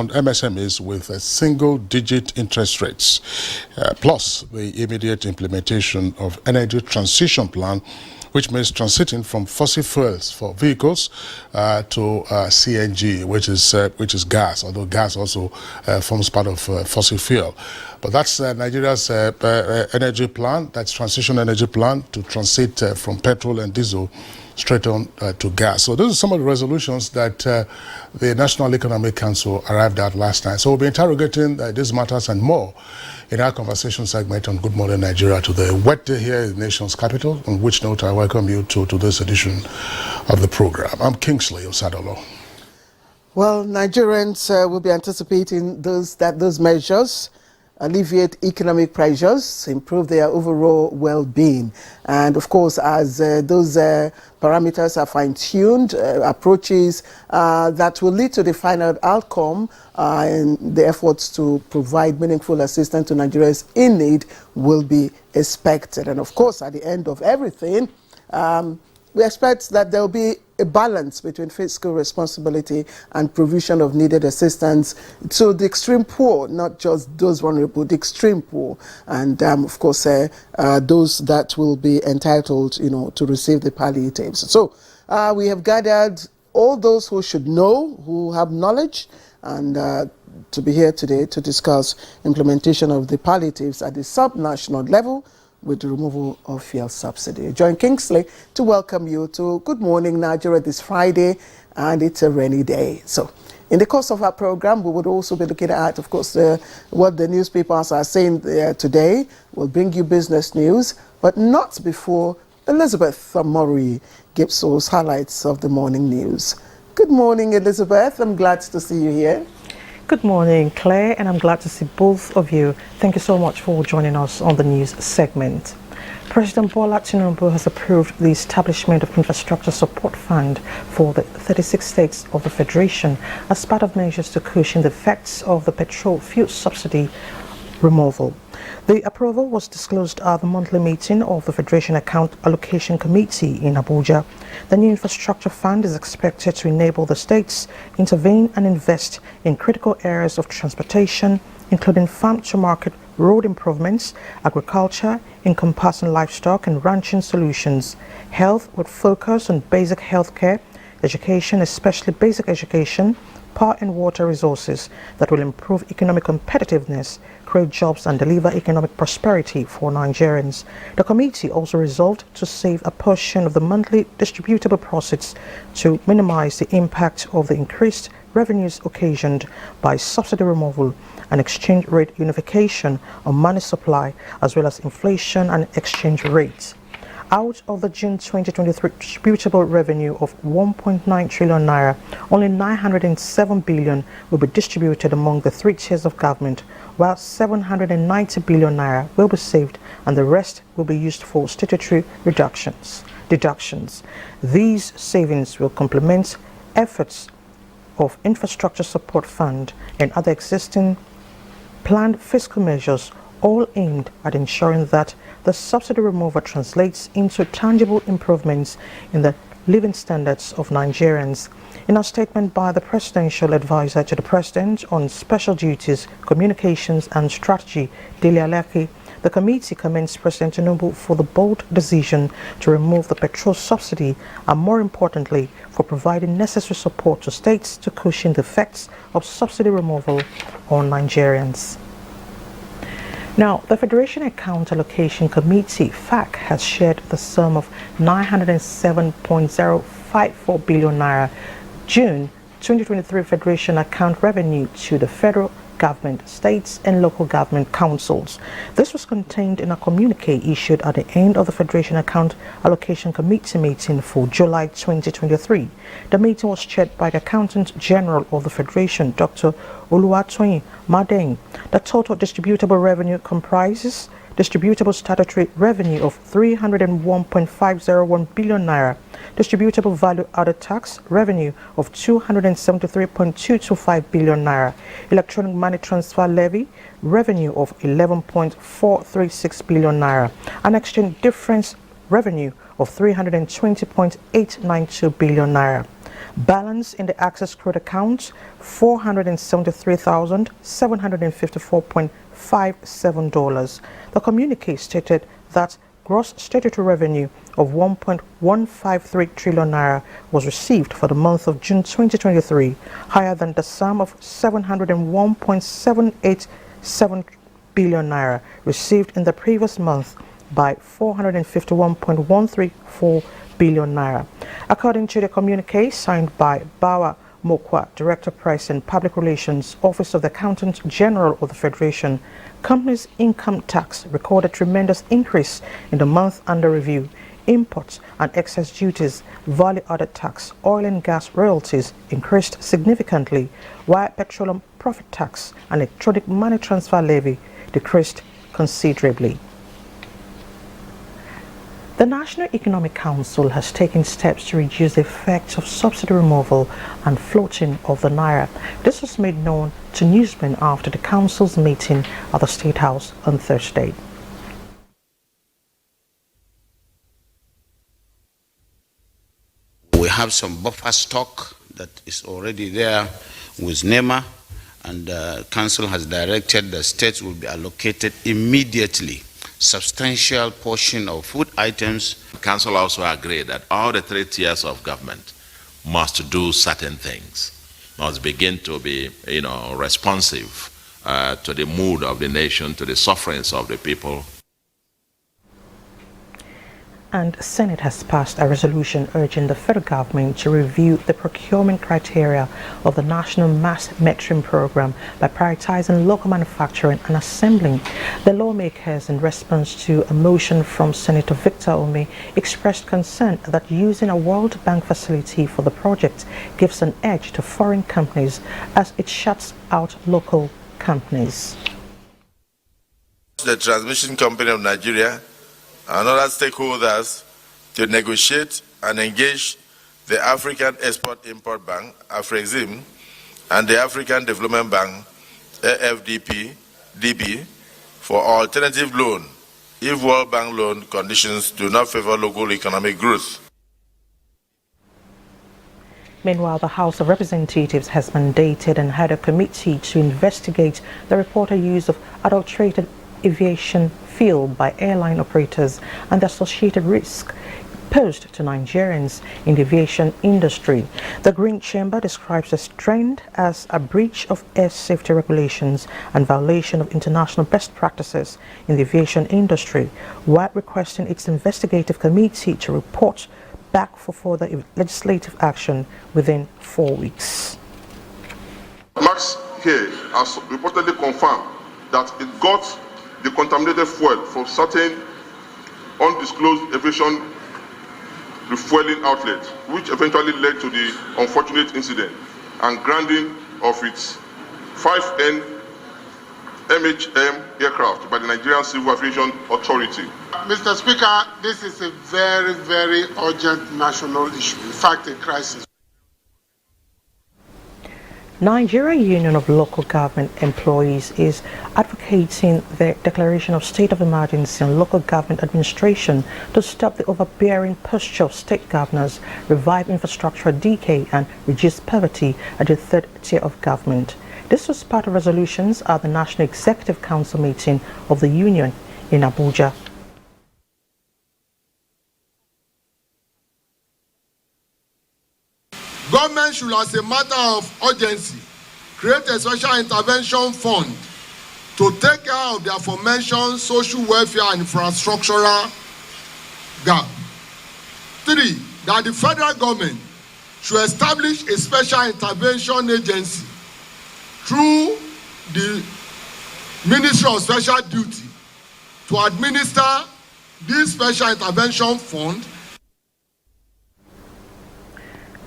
on MSMEs with single-digit interest rates, plus the immediate implementation of energy transition plan, which means transiting from fossil fuels for vehicles to CNG, which is gas, although gas also forms part of fossil fuel. But that's Nigeria's energy plan, that's transition energy plan to transit from petrol and diesel straight on to gas. So those are some of the resolutions that the National Economic Council arrived at last night. So we'll be interrogating these matters and more in our conversation segment on Good Morning Nigeria today. Wet day here in the nation's capital, on which note I welcome you to this edition of the program. I'm Kingsley Osadolo. Well, Nigerians will be anticipating those measures alleviate economic pressures, improve their overall well-being. And of course, as those parameters are fine-tuned, approaches that will lead to the final outcome and the efforts to provide meaningful assistance to Nigerians in need will be expected. And of course, at the end of everything, we expect that there will be a balance between fiscal responsibility and provision of needed assistance to the extreme poor, not just those vulnerable, the extreme poor, and of course those that will be entitled, to receive the palliatives. So we have gathered all those who should know, who have knowledge, and to be here today to discuss implementation of the palliatives at the sub-national level, with the removal of fuel subsidy. Join Kingsley to welcome you to Good Morning Nigeria this Friday, and it's a rainy day. So in the course of our program, we would also be looking at, of course, what the newspapers are saying today. We'll bring you business news, but not before Elizabeth Murray gives us highlights of the morning news. Good morning, Elizabeth. I'm glad to see you here. Good morning, Claire, and I'm glad to see both of you. Thank you so much for joining us on the news segment. President Bola Tinubu has approved the establishment of Infrastructure Support Fund for the 36 states of the Federation as part of measures to cushion the effects of the petrol fuel subsidy removal. The approval was disclosed at the monthly meeting of the Federation Account Allocation Committee in Abuja. The new infrastructure fund is expected to enable the states intervene and invest in critical areas of transportation, including farm-to-market road improvements, agriculture, encompassing livestock and ranching solutions, health with focus on basic health care, education, especially basic education, power and water resources that will improve economic competitiveness, create jobs and deliver economic prosperity for Nigerians. The committee also resolved to save a portion of the monthly distributable proceeds to minimize the impact of the increased revenues occasioned by subsidy removal and exchange rate unification on money supply, as well as inflation and exchange rates. Out of the June 2023 distributable revenue of 1.9 trillion naira, only 907 billion will be distributed among the three tiers of government, while 790 billion naira will be saved and the rest will be used for statutory deductions. These savings will complement efforts of Infrastructure Support Fund and other existing planned fiscal measures, all aimed at ensuring that the subsidy removal translates into tangible improvements in the living standards of Nigerians. In a statement by the Presidential Advisor to the President on Special Duties, Communications and Strategy, Dele Alaki, the committee commends President Tinubu for the bold decision to remove the petrol subsidy and, more importantly, for providing necessary support to states to cushion the effects of subsidy removal on Nigerians. Now, the Federation Account Allocation Committee, FAC, has shared the sum of 907.054 billion naira June 2023 Federation account revenue to the federal government, states and local government councils. This was contained in a communique issued at the end of the Federation Account Allocation Committee meeting for July 2023. The meeting was chaired by the Accountant General of the Federation, Dr. Oluwatoyin Madeng. The total distributable revenue comprises distributable statutory revenue of 301.501 billion naira, distributable value added tax revenue of 273.225 billion naira, electronic money transfer levy revenue of 11.436 billion naira, and exchange difference revenue of 320.892 billion naira. Balance in the access credit account, $473,754.57. The communique stated that gross statutory revenue of 1.153 trillion naira was received for the month of June 2023, higher than the sum of 701.787 billion naira received in the previous month by 451.134 billion naira. According to the communique signed by Bawa Mokwa, Director Press and Public Relations, Office of the Accountant General of the Federation, companies' income tax recorded tremendous increase in the month under review. Imports and excess duties, value-added tax, oil and gas royalties increased significantly, while petroleum profit tax and electronic money transfer levy decreased considerably. The National Economic Council has taken steps to reduce the effects of subsidy removal and floating of the naira. This was made known to newsmen after the council's meeting at the State House on Thursday. We have some buffer stock that is already there with NEMA, and the council has directed the states will be allocated immediately substantial portion of food items. The council also agreed that all the 3 tiers of government must do certain things, must begin to be, responsive to the mood of the nation, to the sufferings of the people. And Senate has passed a resolution urging the federal government to review the procurement criteria of the National Mass Metering Program by prioritizing local manufacturing and assembling. The lawmakers, in response to a motion from Senator Victor Ome, expressed concern that using a World Bank facility for the project gives an edge to foreign companies as it shuts out local companies. The Transmission Company of Nigeria and other stakeholders to negotiate and engage the African Export-Import Bank, AFREXIM, and the African Development Bank, AFDB, for alternative loan if World Bank loan conditions do not favor local economic growth. Meanwhile, the House of Representatives has mandated and had a committee to investigate the reported use of adulterated aviation fuel by airline operators and the associated risk posed to Nigerians in the aviation industry. The Green Chamber describes this trend as a breach of air safety regulations and violation of international best practices in the aviation industry, while requesting its investigative committee to report back for further legislative action within 4 weeks. Max here has reportedly confirmed that it got the contaminated fuel from certain undisclosed aviation refueling outlets, which eventually led to the unfortunate incident and grounding of its 5N MHM aircraft by the Nigerian Civil Aviation Authority. Mr. Speaker, this is a very, very urgent national issue, in fact a crisis. Nigerian Union of Local Government Employees is advocating the declaration of state of emergency on local government administration to stop the overbearing posture of state governors, revive infrastructural decay and reduce poverty at the third tier of government. This was part of resolutions at the National Executive Council meeting of the Union in Abuja. Government should, as a matter of urgency, create a special intervention fund to take care of the aforementioned social welfare and infrastructural gap. 3, that the federal government should establish a special intervention agency through the Ministry of Special Duty to administer this special intervention fund.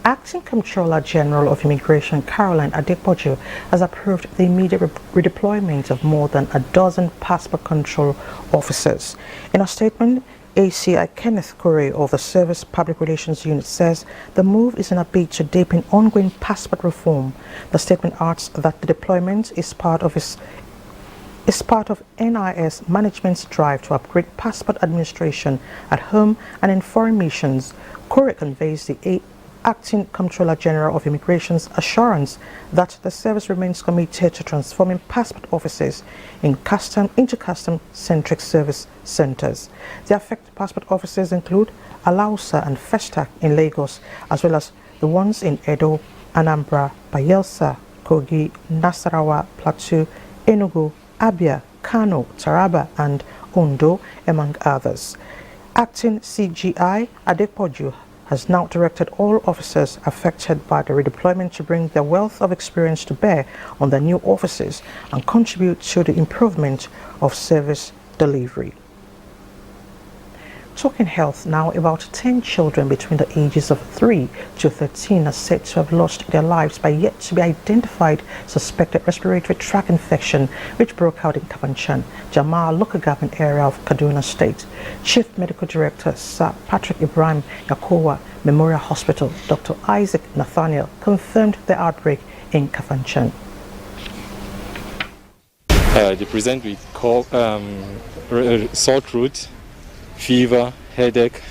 Acting Comptroller General of Immigration Caroline Adepoju has approved the immediate redeployment of more than a dozen passport control officers. In a statement, ACI Kenneth Kure of the Service Public Relations Unit says the move is in a bid to deepen ongoing passport reform. The statement adds that the deployment is part of NIS management's drive to upgrade passport administration at home and in foreign missions. Kure conveys the Acting Comptroller General of Immigration's assurance that the service remains committed to transforming passport offices into custom-centric service centers. The affected passport offices include Alausa and Festac in Lagos, as well as the ones in Edo, Anambra, Bayelsa, Kogi, Nasarawa, Plateau, Enugu, Abia, Kano, Taraba and Ondo, among others. Acting CGI Adepoju has now directed all officers affected by the redeployment to bring their wealth of experience to bear on their new offices and contribute to the improvement of service delivery. Talking health now, about 10 children between the ages of 3 to 13 are said to have lost their lives by yet to be identified suspected respiratory tract infection which broke out in Kafanchan, Jamal local government area of Kaduna State. Chief Medical Director Sir Patrick Ibrahim Yakowa Memorial Hospital, Dr. Isaac Nathaniel, confirmed the outbreak in Kafanchan. They present with sore throat, fever, headache,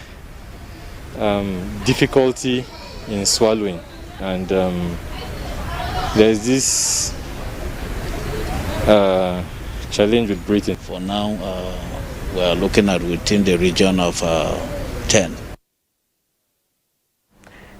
difficulty in swallowing, and there's this challenge with breathing. For now, we are looking at within the region of 10.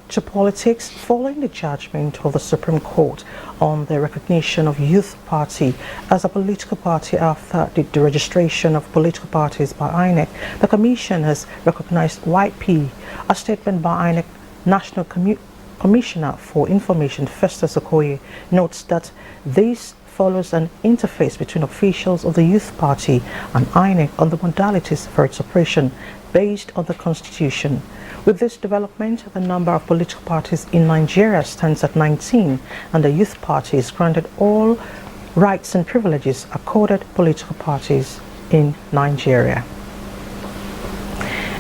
To politics, following the judgment of the Supreme Court on the recognition of Youth Party as a political party after the registration of political parties by INEC, the Commission has recognized YP. A statement by INEC National Commissioner for Information, Festus Okoye, notes that this follows an interface between officials of the Youth Party and INEC on the modalities for its operation based on the Constitution. With this development, the number of political parties in Nigeria stands at 19, and the Youth Party is granted all rights and privileges accorded political parties in Nigeria.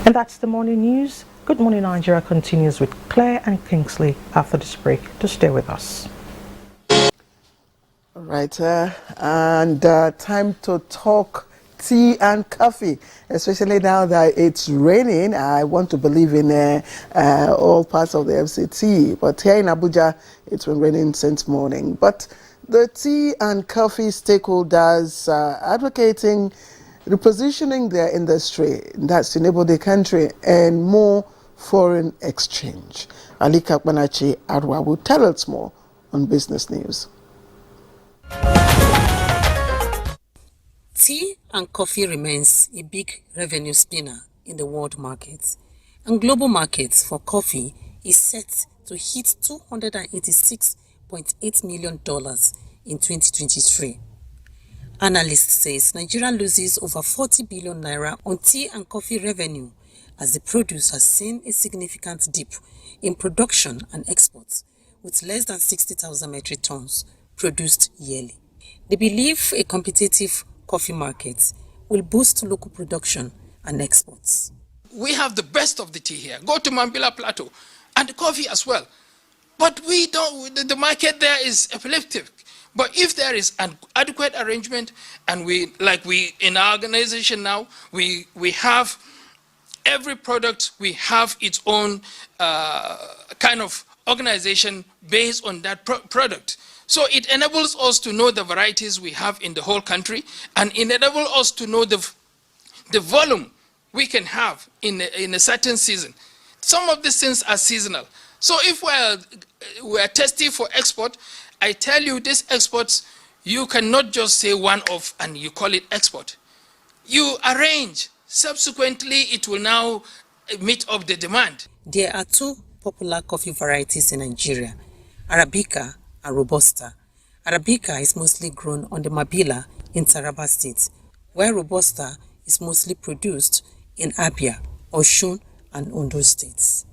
And that's the morning news. Good Morning Nigeria continues with Claire and Kingsley after this break. To stay with us. All right, and time to talk tea and coffee, especially now that it's raining. I want to believe in all parts of the FCT, but here in Abuja, it's been raining since morning. But the tea and coffee stakeholders are advocating repositioning their industry that's enable the country and more foreign exchange. Alika Banachi Arwa will tell us more on Business News. Tea and coffee remains a big revenue spinner in the world market, and global markets for coffee is set to hit $286.8 million in 2023. Analysts say Nigeria loses over 40 billion naira on tea and coffee revenue as the produce has seen a significant dip in production and exports, with less than 60,000 metric tons produced yearly. They believe a competitive coffee market will boost local production and exports. We have the best of the tea here. Go to Mambila Plateau and the coffee as well. But we don't, the market there is epileptic. But if there is an adequate arrangement, and we in our organization now, we have every product, we have its own kind of organization based on that product. So it enables us to know the varieties we have in the whole country, and it enables us to know the volume we can have in a certain season. Some of these things are seasonal. So if we're testing for export, I tell you these exports, you cannot just say one off and you call it export. You arrange. Subsequently, it will now meet up the demand. There are two popular coffee varieties in Nigeria, Arabica and Robusta. Arabica is mostly grown on the Mabila in Taraba State, where Robusta is mostly produced in Abia, Osun, and Ondo states.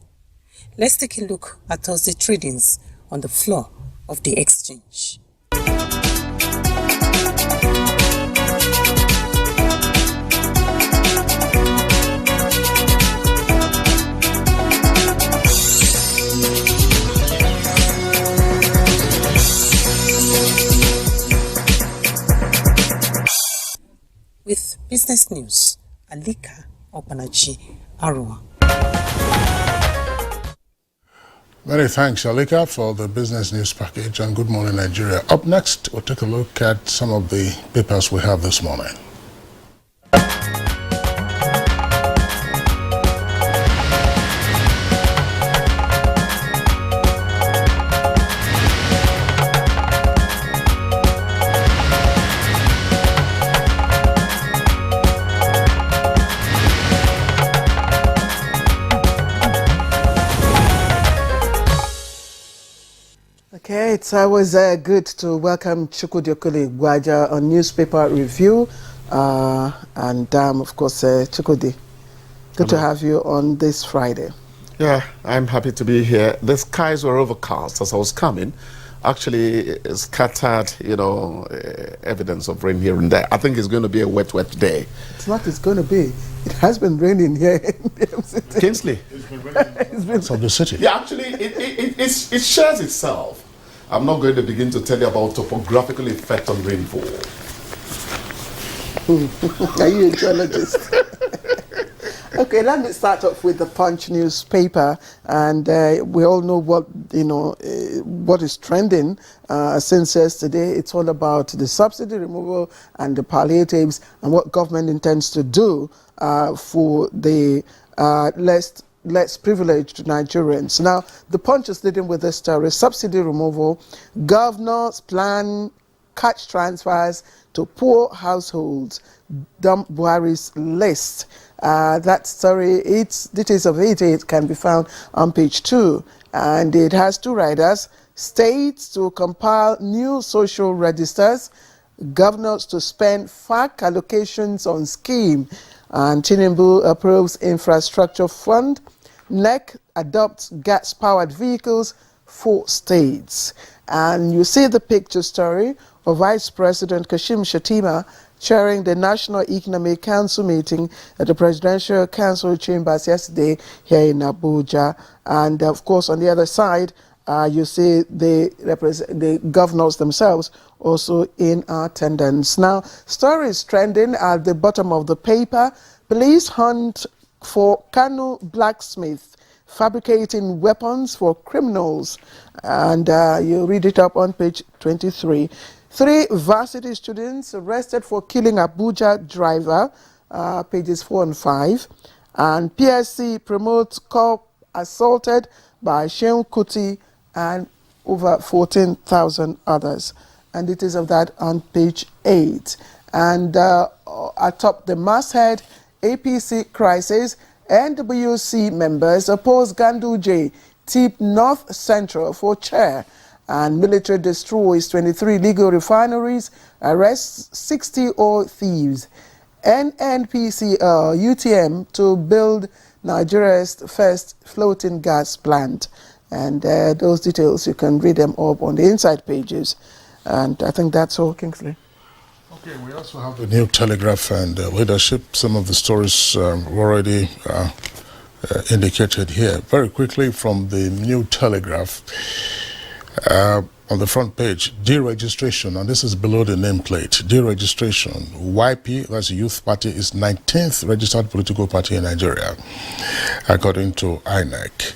Let's take a look at Thursday tradings on the floor of the exchange. With Business News, Alika Opanachi Arua. Many thanks, Shalika, for the business news package, and good morning, Nigeria. Up next, we'll take a look at some of the papers we have this morning. Okay, it's always good to welcome Chukwudi Gwaja on Newspaper Review. Of course, Chukwudi, good to have you on this Friday. Yeah, I'm happy to be here. The skies were overcast as I was coming. Actually, scattered, evidence of rain here and there. I think it's going to be a wet day. It's not it's going to be. It has been raining here. Kingsley. It's been raining from the city. Yeah, actually, it shares itself. I'm not going to begin to tell you about topographical effect on rainfall. Are you a geologist? Okay, let me start off with the Punch newspaper, and we all know what is trending since yesterday. It's all about the subsidy removal and the palliatives and what government intends to do for the less privileged Nigerians. Now, the Punch is leading with this story: subsidy removal, governors plan cash transfers to poor households, dump Buhari's list. That story, details of it can be found on page 2, and it has 2 riders: states to compile new social registers, governors to spend FAC allocations on scheme, and Tinubu approves infrastructure fund, NEC adopts gas-powered vehicles for states. And you see the picture story of Vice President Kashim Shettima chairing the National Economic Council meeting at the Presidential Council chambers yesterday here in Abuja. And of course, on the other side, you see the governors themselves also in attendance. Now, story is trending at the bottom of the paper. Police hunt for Kanu blacksmith fabricating weapons for criminals. And you read it up on page 23. 3 varsity students arrested for killing Abuja driver, pages 4 and 5. And PSC promotes cop assaulted by Sheun Kuti and over 14,000 others. And details of that on page 8. And atop the masthead, APC crisis, NWC members oppose Ganduje, tip North Central for chair. And military destroys 23 legal refineries, arrests 60 oil thieves. NNPCL UTM to build Nigeria's first floating gas plant. And those details, you can read them up on the inside pages. And I think that's all, Kingsley. Okay, we also have the New Telegraph and leadership. Some of the stories already indicated here. Very quickly from the New Telegraph, on the front page, deregistration, and this is below the nameplate. Deregistration. YP, that's the Youth Party, is 19th registered political party in Nigeria, according to INEC.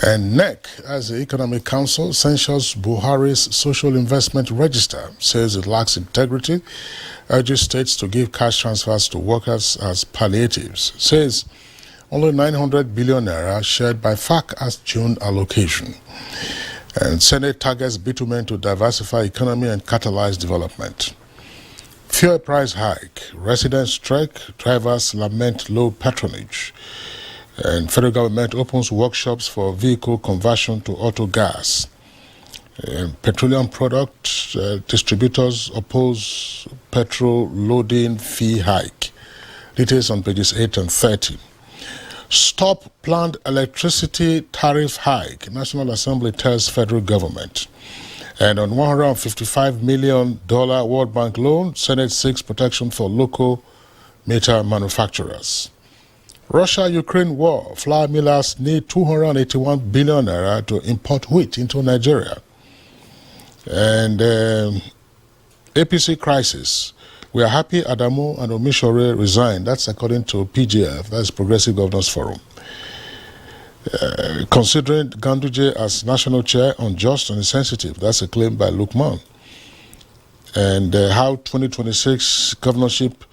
And NEC, as the Economic Council, censures Buhari's social investment register, says it lacks integrity, urges states to give cash transfers to workers as palliatives, says only 900 billion naira shared by FAC as June allocation. And Senate targets bitumen to diversify economy and catalyze development. Fuel price hike, residents strike, drivers lament low patronage. And federal government opens workshops for vehicle conversion to auto gas. And petroleum product distributors oppose petrol loading fee hike. Details on pages 8 and 30. Stop planned electricity tariff hike. National Assembly tells federal government. And on $155 million World Bank loan, Senate seeks protection for local meter manufacturers. Russia-Ukraine war. Flour millers need 281 billion naira to import wheat into Nigeria. And APC crisis. We are happy Adamu and Omishore resigned. That's according to PGF, that's Progressive Governors Forum. considering Ganduje as national chair unjust and insensitive. That's a claim by Lukman. And how 2026 governorship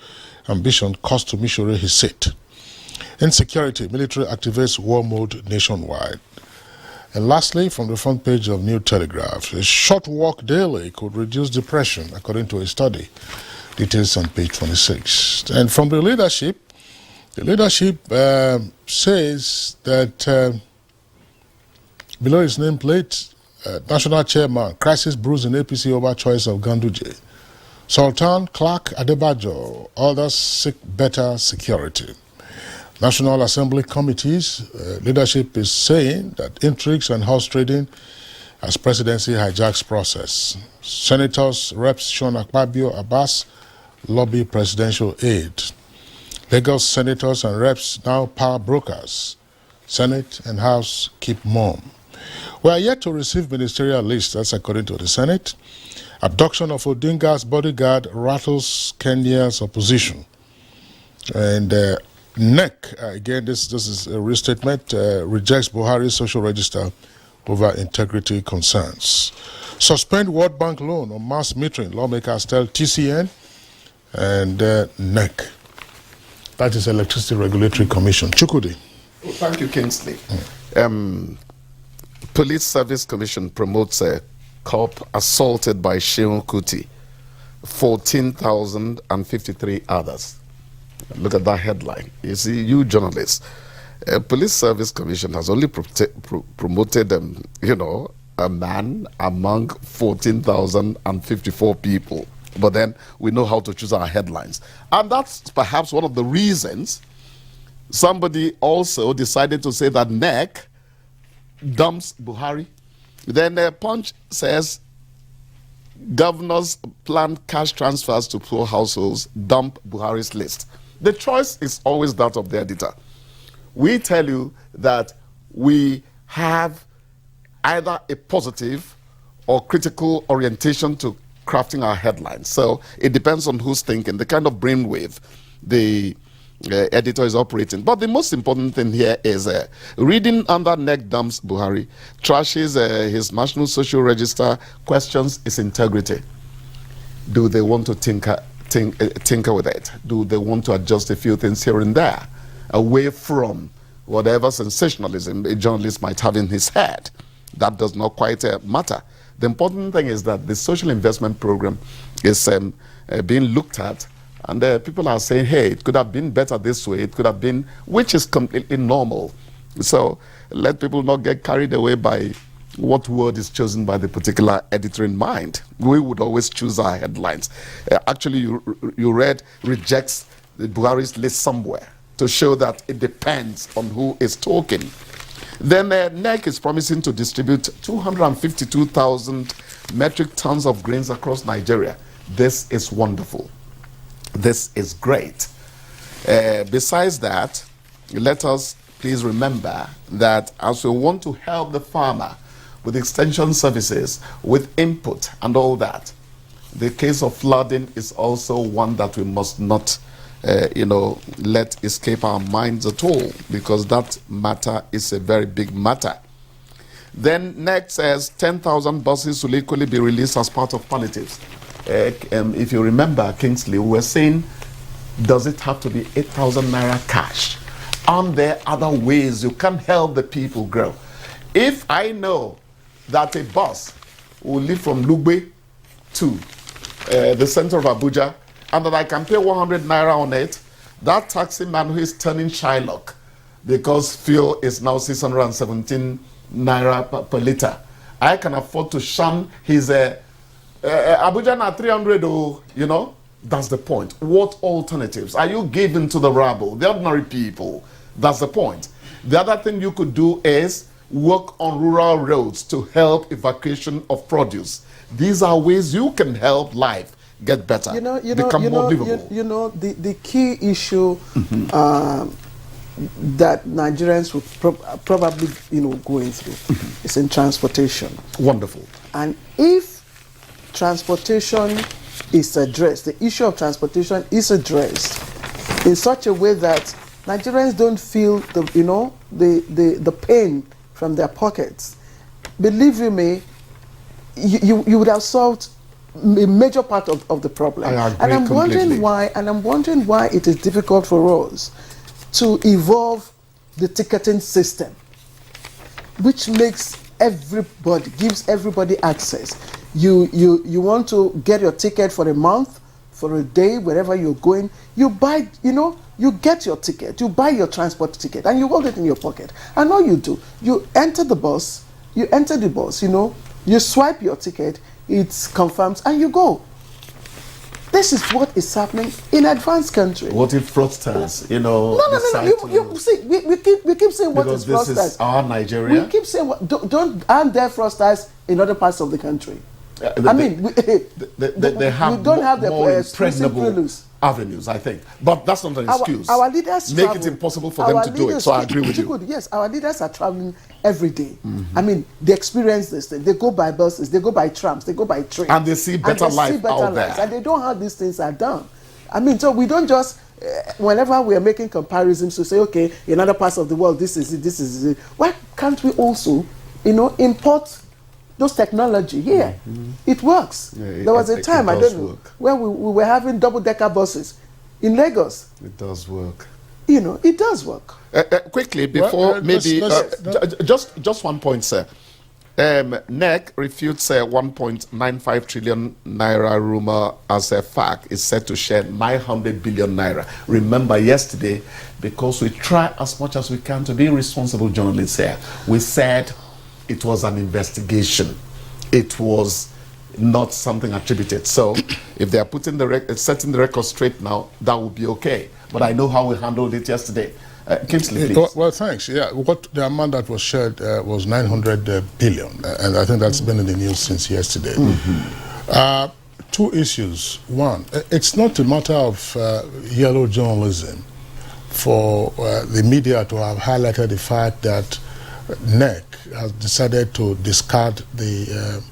ambition cost to Mishore his seat. Insecurity, military activates war mode nationwide. And lastly, from the front page of New Telegraph, a short walk daily could reduce depression, according to a study. Details on page 26. And from the leadership says that below his nameplate, National Chairman, crisis brews in APC over choice of Ganduje. Sultan, Clark, Adebajo, others seek better security. National Assembly committees, leadership is saying that intrigues and horse trading as presidency hijacks process. Senators, Reps Sean Akpabio Abbas lobby presidential aid. Lagos senators and reps now power brokers. Senate and House keep mum. We are yet to receive ministerial lists, that's according to the Senate. Abduction of Odinga's bodyguard rattles Kenya's opposition. And NEC, again, this is a restatement, rejects Buhari's social register over integrity concerns. Suspend World Bank loan on mass metering, lawmakers tell TCN and NEC. That is Electricity Regulatory Commission. Chukudi. Thank you, Kingsley. Police Service Commission promotes a cop assaulted by Sheon Kuti, 14,053 others. Look at that headline. You see, you journalists, Police Service Commission has only promoted, a man among 14,054 people. But then we know how to choose our headlines. And that's perhaps one of the reasons somebody also decided to say that NEC dumps Buhari. Then Punch says governors plan cash transfers to poor households, dump Buhari's list. The choice is always that of the editor. We tell you that we have either a positive or critical orientation to crafting our headlines. So it depends on who's thinking, the kind of brainwave the editor is operating. But the most important thing here is reading under NEC dumps Buhari, trashes his National Social Register, questions his integrity. Do they want to tinker with it? Do they want to adjust a few things here and there, away from whatever sensationalism a journalist might have in his head? That does not quite matter. The important thing is that the social investment program is being looked at, and people are saying, hey, it could have been better this way, it could have been, which is completely normal. So let people not get carried away by what word is chosen by the particular editor in mind. We would always choose our headlines. Actually, you read rejects the Buhari's list somewhere to show that it depends on who is talking. Then NEC is promising to distribute 252,000 metric tons of grains across Nigeria. This is wonderful. This is great. Besides that, let us please remember that as we want to help the farmer with extension services, with input and all that, the case of flooding is also one that we must not let escape our minds at all, because that matter is a very big matter. Then next says 10,000 buses will equally be released as part of palliatives. If you remember, Kingsley, we were saying, does it have to be 8,000 naira cash? Aren't there other ways you can help the people grow? If I know that a bus will leave from Lugbe to the center of Abuja, and that I can pay 100 naira on it, that taxi man who is turning Shylock because fuel is now 617 naira per liter, I can afford to shun his Abuja na 300, that's the point. What alternatives are you giving to the rabble, the ordinary people? That's the point. The other thing you could do is work on rural roads to help evacuation of produce. These are ways you can help life get better, become more livable. The key issue that Nigerians will probably, going through is in transportation. Wonderful. And if transportation is addressed, the issue of transportation is addressed in such a way that Nigerians don't feel the pain from their pockets. Believe you me, you would have solved a major part of the problem. I agree and I'm completely. wondering why it is difficult for us to evolve the ticketing system, which makes gives everybody access. You want to get your ticket for a month, for a day, wherever you're going, you buy, you get your ticket, you buy your transport ticket, and you hold it in your pocket. And all you do, you enter the bus, you swipe your ticket, it confirms, and you go. This is what is happening in advanced countries. What if fraudsters, No. You see, we keep saying what is fraudsters. Because this is our Nigeria. We keep saying, aren't there fraudsters in other parts of the country? They have we don't have the more impregnable avenues, I think. But that's not an excuse. Our leaders make travel. it impossible for them to do it. So I agree with you. Yes, our leaders are traveling every day. I mean, they experience this thing. They go by buses, they go by trams, they go by trains. And they see better life out there. And they don't know how these things are done. I mean, so we don't just, whenever we are making comparisons to say, okay, in other parts of the world, this is it, this is it. Why can't we also, import those technology here? It works. Yeah, there was a time, I don't know, where we were having double-decker buses in Lagos. It does work. It does work. Quickly, before just 1 point, sir. NEC refutes 1.95 trillion naira rumor as a fact is set to share 900 billion naira. Remember yesterday, because we try as much as we can to be responsible journalists here, we said it was an investigation. It was not something attributed. So if they are setting the record straight now, that would be okay. But I know how we handled it yesterday. Kingsley, please. Well, thanks. Yeah, what the amount that was shared was 900 billion, and I think that's been in the news since yesterday. Two issues. One, it's not a matter of yellow journalism for the media to have highlighted the fact that NEC has decided to discard the,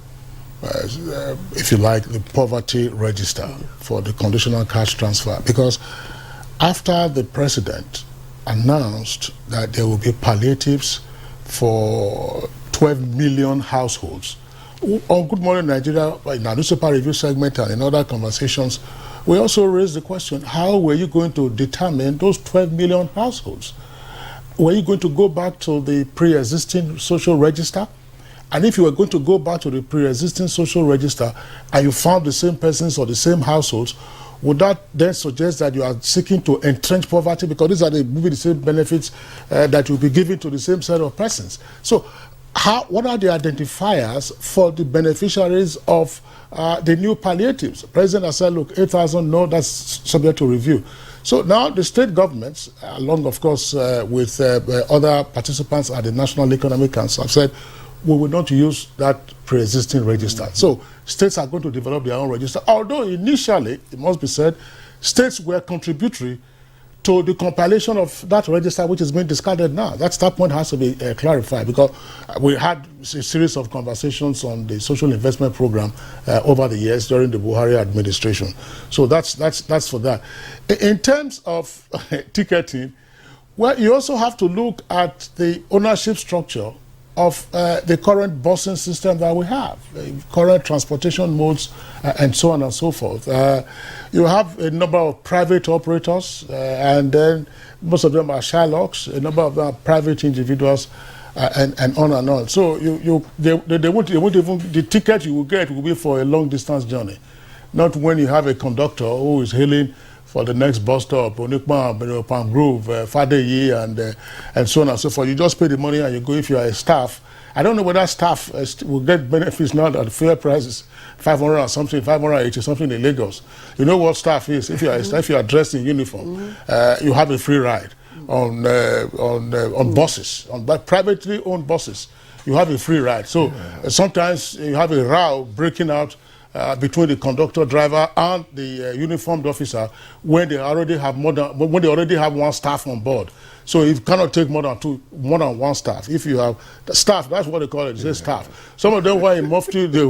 if you like, the poverty register for the conditional cash transfer. Because after the president announced that there will be palliatives for 12 million households, on Good Morning Nigeria, in our newspaper review segment and in other conversations, we also raised the question, how were you going to determine those 12 million households? Were you going to go back to the pre-existing social register? And if you were going to go back to the pre-existing social register and you found the same persons or the same households, would that then suggest that you are seeking to entrench poverty? Because these are the same benefits that will be given to the same set of persons. So what are the identifiers for the beneficiaries of the new palliatives? The president has said, look, 8,000, no, that's subject to review. So now the state governments, along of course with other participants at the National Economic Council, have said we will not use that pre-existing register. So states are going to develop their own register. Although initially, it must be said, states were contributory to the compilation of that register, which is being discarded now. That point has to be clarified, because we had a series of conversations on the social investment program over the years during the Buhari administration. So that's for that. In terms of ticketing, well, you also have to look at the ownership structure of the current busing system that we have, current transportation modes, and so on and so forth. You have a number of private operators, and then most of them are Shylocks, a number of them are private individuals, and on and on. So they won't even, the ticket you will get will be for a long distance journey, not when you have a conductor who is hailing for the next bus stop, Onikpa, Palm Grove, Fadeyi, and so on and so forth. You just pay the money and you go. If you are a staff, I don't know whether staff will get benefits now at fair prices, 500 or something, 580 something in Lagos. You know what staff is? If you are if you are dressed in uniform, you have a free ride on buses, on privately owned buses. You have a free ride. So sometimes you have a row breaking out between the conductor, driver, and the uniformed officer when they already have one staff on board. So you cannot take more than one staff. If you have the staff, that's what they call it. They say staff. Some of them were in Mufti, they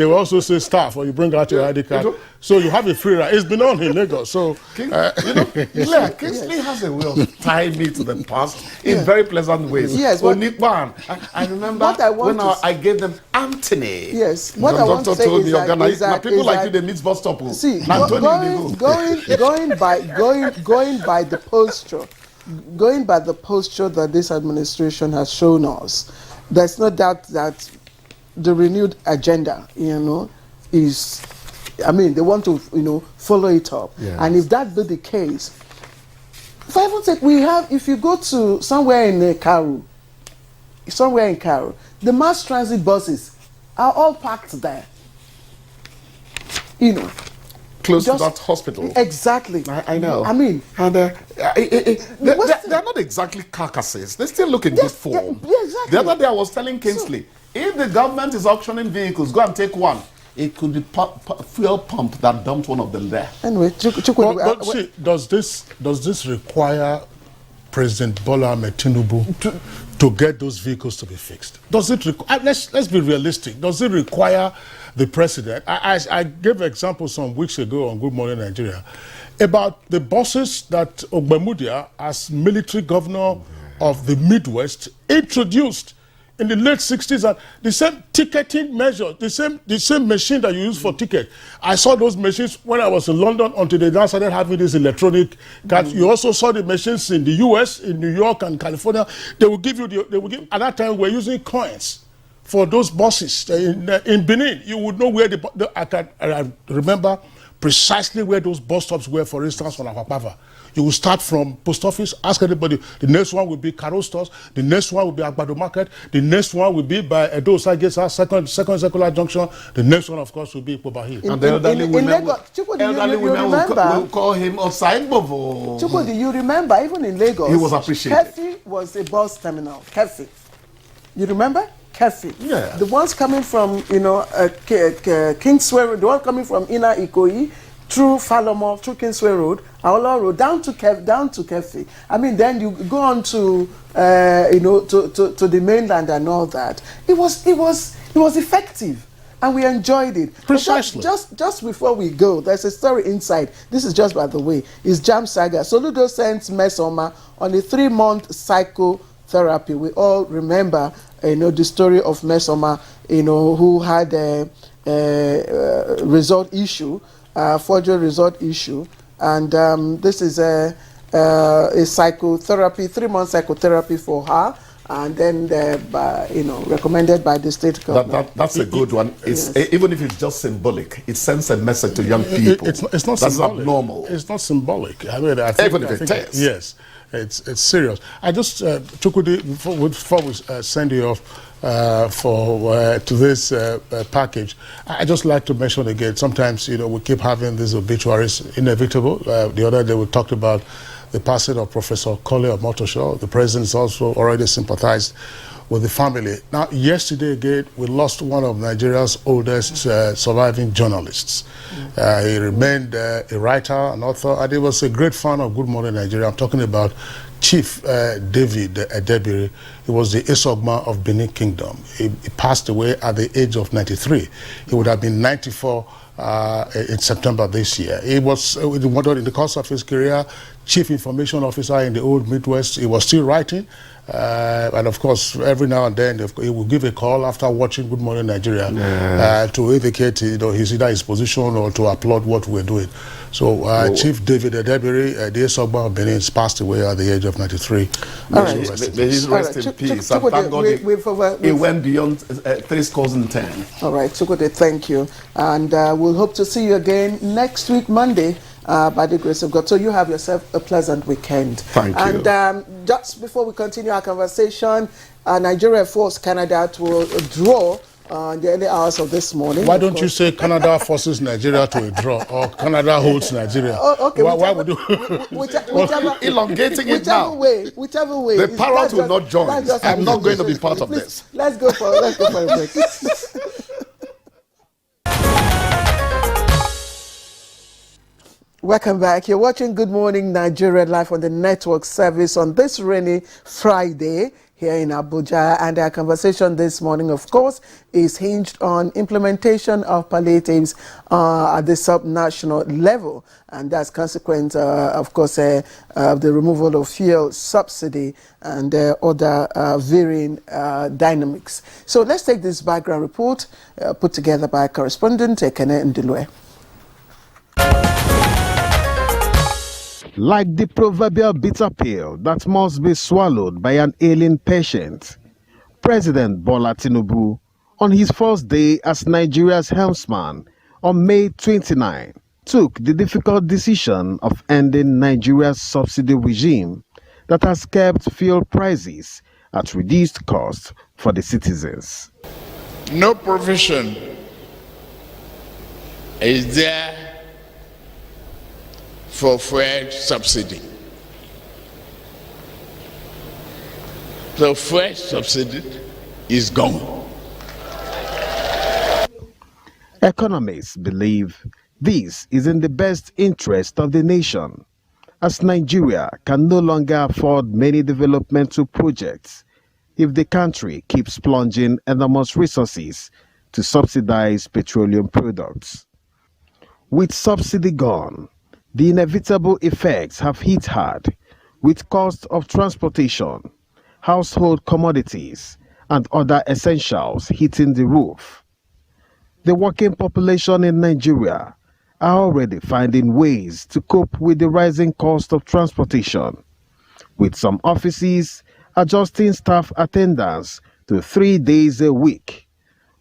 will also say staff, or you bring out your ID card. So you have a free ride. It's been on in Lagos. So Kingsley has a way of tying me to the past in very pleasant ways. Yes. I remember when I gave them Anthony. Yes. What I want to say is that people like you, they need bus stop. See, going by the posture. Going by the posture that this administration has shown us, there's no doubt that the renewed agenda, is, they want to, follow it up. Yes. And if that be the case, for heaven's sake, if you go to somewhere in Karu, the mass transit buses are all parked there. Close to that hospital. Exactly. I know. And they're not exactly carcasses. They still look in good form. Exactly. The other day I was telling Kingsley, if the government is auctioning vehicles, go and take one. It could be fuel pump that dumped one of them there. Anyway, but see, does this require President Bola Ahmed Tinubu to get those vehicles to be fixed? Does it require? Let's be realistic. Does it require the president? I gave examples some weeks ago on Good Morning Nigeria about the buses that Ogbemudia, as military governor of the Midwest, introduced in the late 60s, and the same ticketing measure, the same machine that you use for ticket. I saw those machines when I was in London until they now started having these electronic cards. You also saw the machines in the US, in New York and California. They will give you at that time we're using coins for those buses. In Benin, you would know where I remember precisely where those bus stops were, for instance, on Apapava. You will start from post office, ask anybody. The next one will be Caro Stores. The next one will be Agbado Market. The next one will be by Edo Sagesa, second Circular Junction. The next one, of course, will be Pobahi. And the elderly women will call him Osain Bovo. Chukwu, do you remember, even in Lagos, he was appreciated. Kefi was a bus terminal. Kefi. You remember? Kefi. Yeah. The ones coming from, Kingsway Road, the one coming from Inner Ikoyi, through Falomo, through Kingsway Road, Aola Road, down to Kefi. Then you go on to to the mainland and all that. It was effective, and we enjoyed it. Precisely. Just before we go, there's a story inside. This is just by the way. It's Jam Saga. Soludo sends Mesoma on a 3-month psychotherapy. We all remember, the story of Mesoma, who had a result issue. Forgery result issue, and this is a psychotherapy, 3-month psychotherapy for her, and then recommended by the state government. That's a good one. It's even if it's just symbolic, it sends a message to young people. It's not that's symbolic. Abnormal. It's not symbolic. I think, even if it is. Yes, it's serious. I just Chukwudi, before we send you off to this package, I just like to mention again, sometimes we keep having these obituaries inevitable. The other day we talked about the passing of Professor Kole Omotosho. The president also already sympathized with the family. Now, yesterday again, we lost one of Nigeria's oldest surviving journalists. He remained a writer, an author, and he was a great fan of Good Morning Nigeria. I'm talking about Chief David Edebiri. He was the Esogma of Benin Kingdom. He passed away at the age of 93. He would have been 94 in September this year. He was, in the course of his career, Chief Information Officer in the old Midwest. He was still writing. And of course, every now and then, he will give a call after watching Good Morning Nigeria to indicate his position or to applaud what we're doing. So Chief David Edebiri, the Esogba of Benin, passed away at the age of 93. May he rest in peace. And thank God he went beyond 310. All right, Chukwudi, thank you. And we'll hope to see you again next week, Monday, by the grace of God. So you have yourself a pleasant weekend. Thank you. And just before we continue our conversation, Nigeria forced Canada to draw in the early hours of this morning. Why don't you say Canada forces Nigeria to a draw, or Canada holds Nigeria? Okay, why would you? Elongating it now. Whichever way. The parrot will not join. I'm not going to be part of this. Let's go for a break. Welcome back. You're watching Good Morning Nigeria live on the network service on this rainy Friday here in Abuja. And our conversation this morning, of course, is hinged on implementation of palliatives at the sub-national level. And that's consequent, of course, of the removal of fuel subsidy and other varying dynamics. So let's take this background report put together by correspondent Ekene Ndilwe. Like the proverbial bitter pill that must be swallowed by an ailing patient, President Bola Tinubu, on his first day as Nigeria's helmsman on May 29, took the difficult decision of ending Nigeria's subsidy regime that has kept fuel prices at reduced cost for the citizens. No provision is there for fuel subsidy. The fuel subsidy is gone. Economists believe this is in the best interest of the nation, as Nigeria can no longer afford many developmental projects if the country keeps plunging enormous resources to subsidize petroleum products. With subsidy gone, the inevitable effects have hit hard, with cost of transportation, household commodities, and other essentials hitting the roof. The working population in Nigeria are already finding ways to cope with the rising cost of transportation, with some offices adjusting staff attendance to 3 days a week,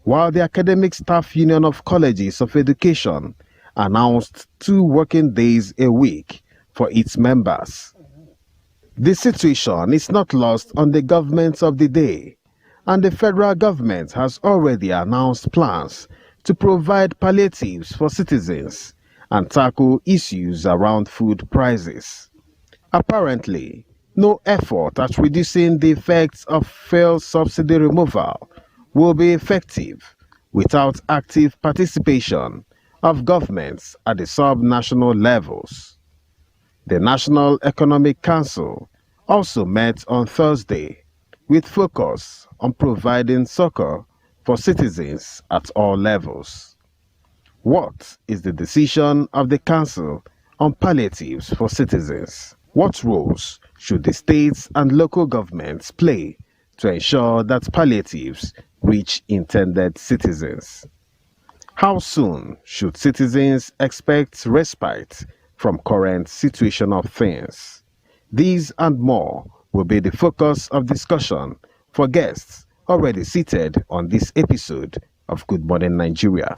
while the Academic Staff Union of Colleges of Education announced 2 working days a week for its members. The situation is not lost on the governments of the day, and the federal government has already announced plans to provide palliatives for citizens and tackle issues around food prices. Apparently, no effort at reducing the effects of fuel subsidy removal will be effective without active participation of governments at the sub-national levels. The National Economic Council also met on Thursday with focus on providing succor for citizens at all levels. What is the decision of the Council on palliatives for citizens? What roles should the states and local governments play to ensure that palliatives reach intended citizens? How soon should citizens expect respite from current situation of things? These and more will be the focus of discussion for guests already seated on this episode of Good Morning Nigeria.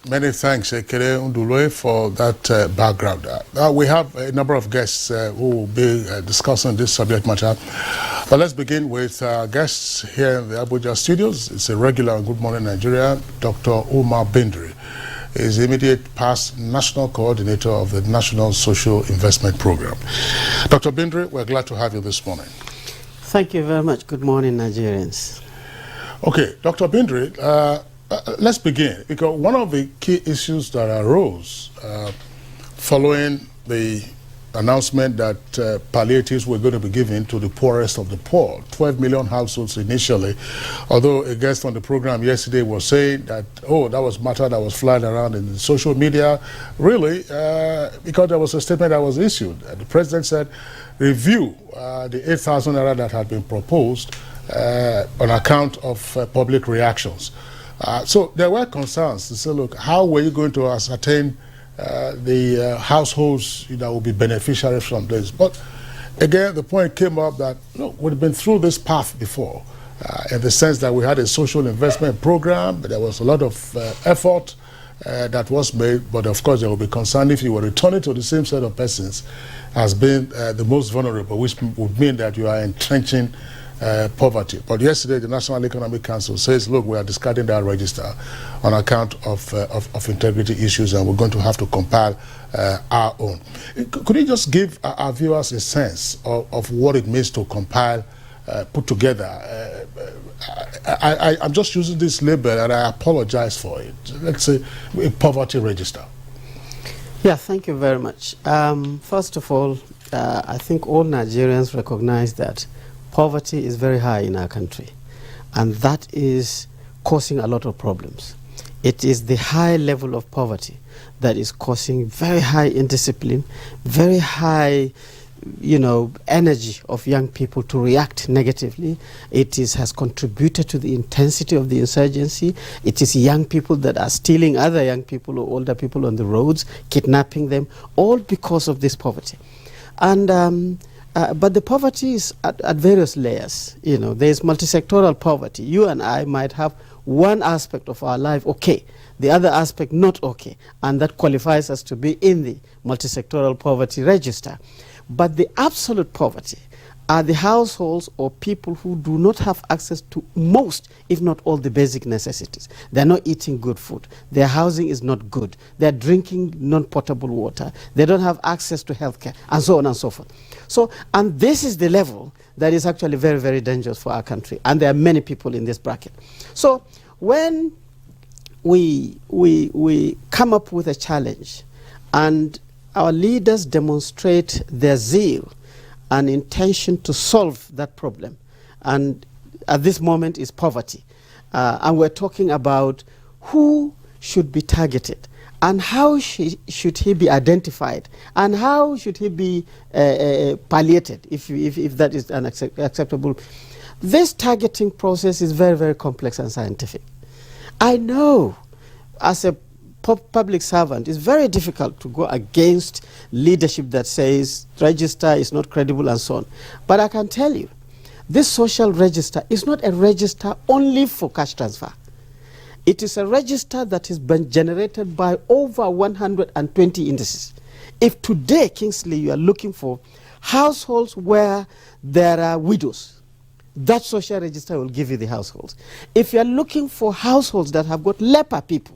Many thanks, Ekere Ndulwe, for that background. We have a number of guests who will be discussing this subject matter. But let's begin with our guests here in the Abuja studios. It's a regular on Good Morning Nigeria, Dr. Umar Bindri. He is the immediate past national coordinator of the National Social Investment Program. Dr. Bindri, we're glad to have you this morning. Thank you very much. Good morning, Nigerians. Okay, Dr. Bindri, let's begin, because one of the key issues that arose following the announcement that palliatives were going to be given to the poorest of the poor, 12 million households initially, although a guest on the program yesterday was saying that, oh, that was matter that was flying around in the social media, really, because there was a statement that was issued. The president said, review the 8,000 naira that had been proposed on account of public reactions. So there were concerns to say, look, how were you going to ascertain the households that will be beneficiaries from this? But again, the point came up that, look, we've been through this path before, in the sense that we had a social investment program, but there was a lot of effort that was made, but of course there will be concern if you were returning to the same set of persons as being the most vulnerable, which would mean that you are entrenching poverty. But yesterday, the National Economic Council says, look, we are discarding that register on account of integrity issues, and we're going to have to compile our own. Could you just give our viewers a sense of what it means to compile, put together I'm just using this label and I apologize for it. Let's say a poverty register. Yeah, thank you very much. First of all, I think all Nigerians recognize that poverty is very high in our country, and that is causing a lot of problems. It is the high level of poverty that is causing very high indiscipline, very high energy of young people to react negatively. It has contributed to the intensity of the insurgency. It is young people that are stealing other young people or older people on the roads, kidnapping them, all because of this poverty. And but the poverty is at various layers. There is multi-sectoral poverty. You and I might have one aspect of our life okay, the other aspect not okay, and that qualifies us to be in the multi-sectoral poverty register. But the absolute poverty are the households or people who do not have access to most, if not all, the basic necessities. They're not eating good food. Their housing is not good. They're drinking non-potable water. They don't have access to healthcare, and so on and so forth. So, and this is the level that is actually very, very dangerous for our country. And there are many people in this bracket. So when we come up with a challenge and our leaders demonstrate their zeal and intention to solve that problem, and at this moment is poverty. And we're talking about who should be targeted and how should he be identified and how should he be palliated if that is unacceptable. This targeting process is very, very complex and scientific. I know as a public servant, it's very difficult to go against leadership that says register is not credible and so on. But I can tell you, this social register is not a register only for cash transfer. It is a register that has been generated by over 120 indices. If today, Kingsley, you are looking for households where there are widows, that social register will give you the households. If you are looking for households that have got leper people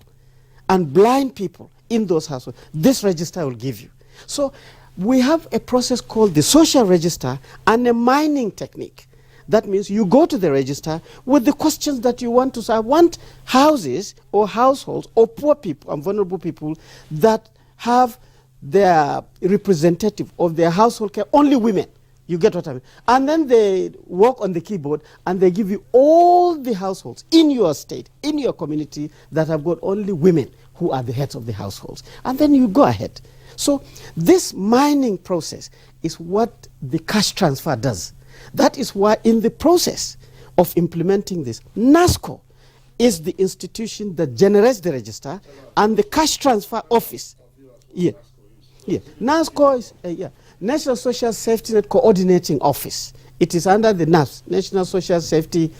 and blind people in those households, this register will give you. So we have a process called the social register and a mining technique. That means you go to the register with the questions that you want to say. I want houses or households or poor people and vulnerable people that have their representative of their household care, only women. You get what I mean? And then they work on the keyboard and they give you all the households in your state, in your community that have got only women who are the heads of the households. And then you go ahead. So this mining process is what the cash transfer does. That is why in the process of implementing this, NASCO is the institution that generates the register and the cash transfer office. Yeah. NASCO is National Social Safety Net Coordinating Office. It is under the NAS, National Social Safety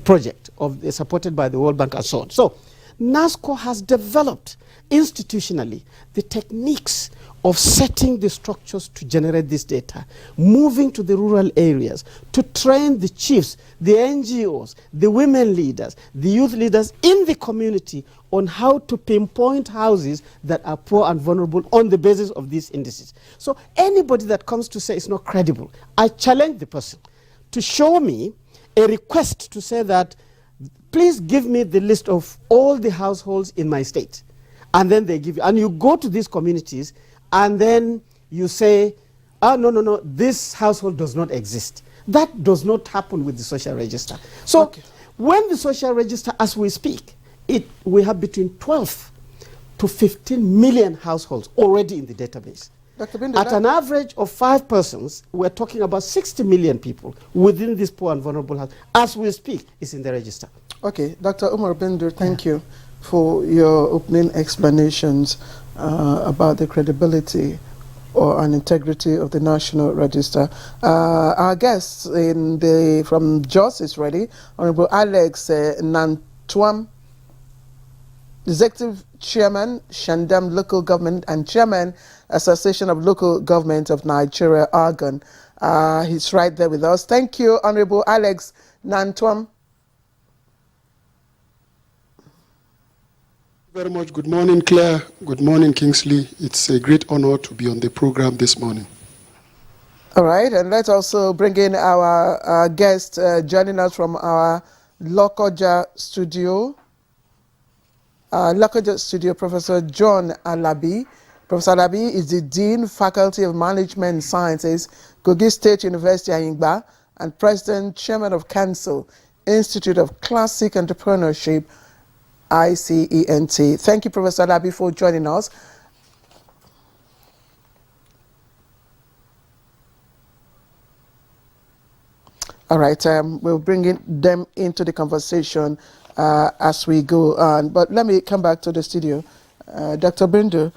Project, supported by the World Bank and so on. So NASCO has developed institutionally the techniques of setting the structures to generate this data, moving to the rural areas to train the chiefs, the NGOs, the women leaders, the youth leaders in the community on how to pinpoint houses that are poor and vulnerable on the basis of these indices. So anybody that comes to say it's not credible, I challenge the person to show me a request to say that, please give me the list of all the households in my state. And then they give you, and you go to these communities, and then you say, oh, no, this household does not exist. That does not happen with the social register. So when the social register, as we speak, we have between 12 to 15 million households already in the database. At an average of 5 persons, we're talking about 60 million people within this poor and vulnerable house. As we speak, it's in the register. Okay, Dr. Umar Bindur, thank you for your opening explanations about the credibility and integrity of the National Register. Our guest from Jos is ready, Honorable Alex Nantuam, Executive Chairman, Shandam Local Government, and Chairman, Association of Local Government of Nigeria, Argon. He's right there with us. Thank you, Honorable Alex Nantuam. Very much. Good morning, Claire. Good morning, Kingsley. It's a great honor to be on the program this morning. All right, and let's also bring in our guest joining us from our Lokoja studio. Lokoja studio, Professor John Alabi. Professor Alabi is the Dean, Faculty of Management and Sciences, Kogi State University, Ayingba, and President, Chairman of Council, Institute of Classic Entrepreneurship, ICENT. Thank you, Professor Alabi, for joining us. All right, we'll bring them into the conversation as we go on. But let me come back to the studio. Dr. Bindo,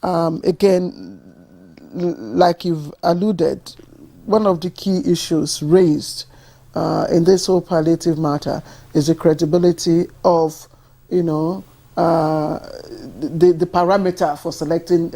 again, like you've alluded, one of the key issues raised in this whole palliative matter is the credibility of, the parameter for selecting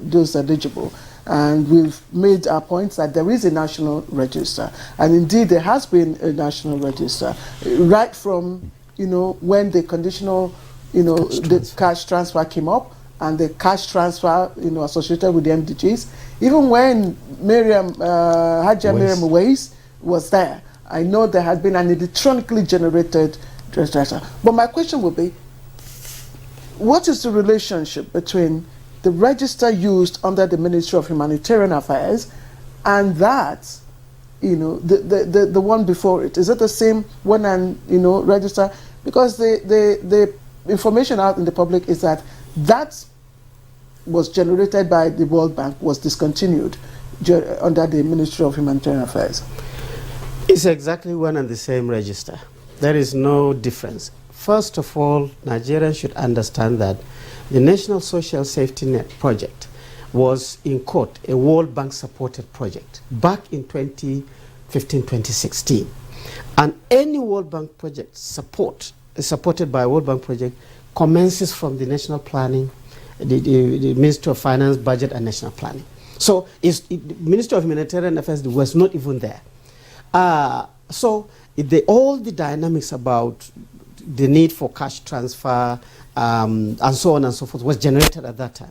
those eligible. And we've made our points that there is a national register. And indeed, there has been a national register right from, when the conditional, the cash transfer came up and the cash transfer, associated with the MDGs. Even when Hajia Miriam Weiss was there, I know there had been an electronically generated register. But my question would be, what is the relationship between the register used under the Ministry of Humanitarian Affairs and that, the one before it? Is it the same one and, register? Because the information out in the public is that was generated by the World Bank, was discontinued under the Ministry of Humanitarian Affairs. It's exactly one and the same register. There is no difference. First of all, Nigerians should understand that the National Social Safety Net project was, in quote, a World Bank supported project back in 2015-2016. And any World Bank project supported by a World Bank project commences from the national planning, the Ministry of Finance, Budget and National Planning. So the Ministry of Humanitarian Affairs was not even there. All the dynamics about the need for cash transfer and so on and so forth was generated at that time.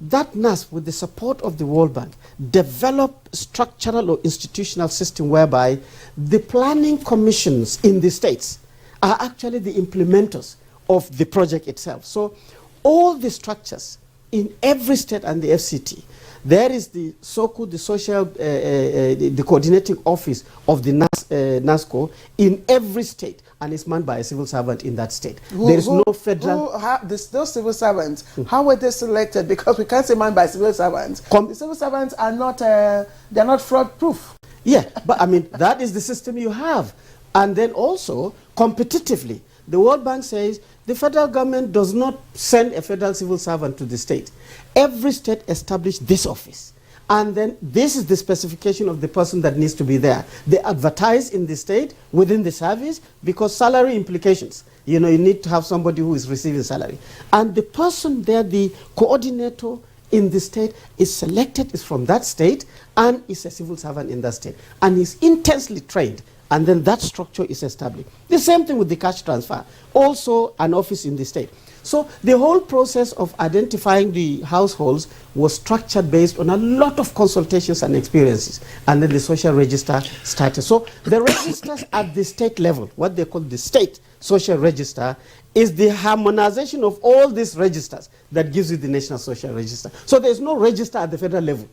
That NAS, with the support of the World Bank, developed structural or institutional system whereby the planning commissions in the states are actually the implementers of the project itself. So all the structures in every state and the FCT, there is the SOCO, the social, the coordinating office of the NASCO in every state, and it's manned by a civil servant in that state. There is no federal... those civil servants, how were they selected? Because we can't say manned by civil servants. The civil servants are not, they're not fraud-proof. Yeah, but I mean, that is the system you have. And then also, competitively, the World Bank says the federal government does not send a federal civil servant to the state. Every state established this office. And then this is the specification of the person that needs to be there. They advertise in the state, within the service, because salary implications. You need to have somebody who is receiving salary. And the person there, the coordinator in the state, is selected, is from that state, and is a civil servant in that state. And is intensely trained. And then that structure is established. The same thing with the cash transfer. Also an office in the state. So the whole process of identifying the households was structured based on a lot of consultations and experiences. And then the social register started. So the registers at the state level, what they call the state social register, is the harmonization of all these registers that gives you the national social register. So there's no register at the federal level.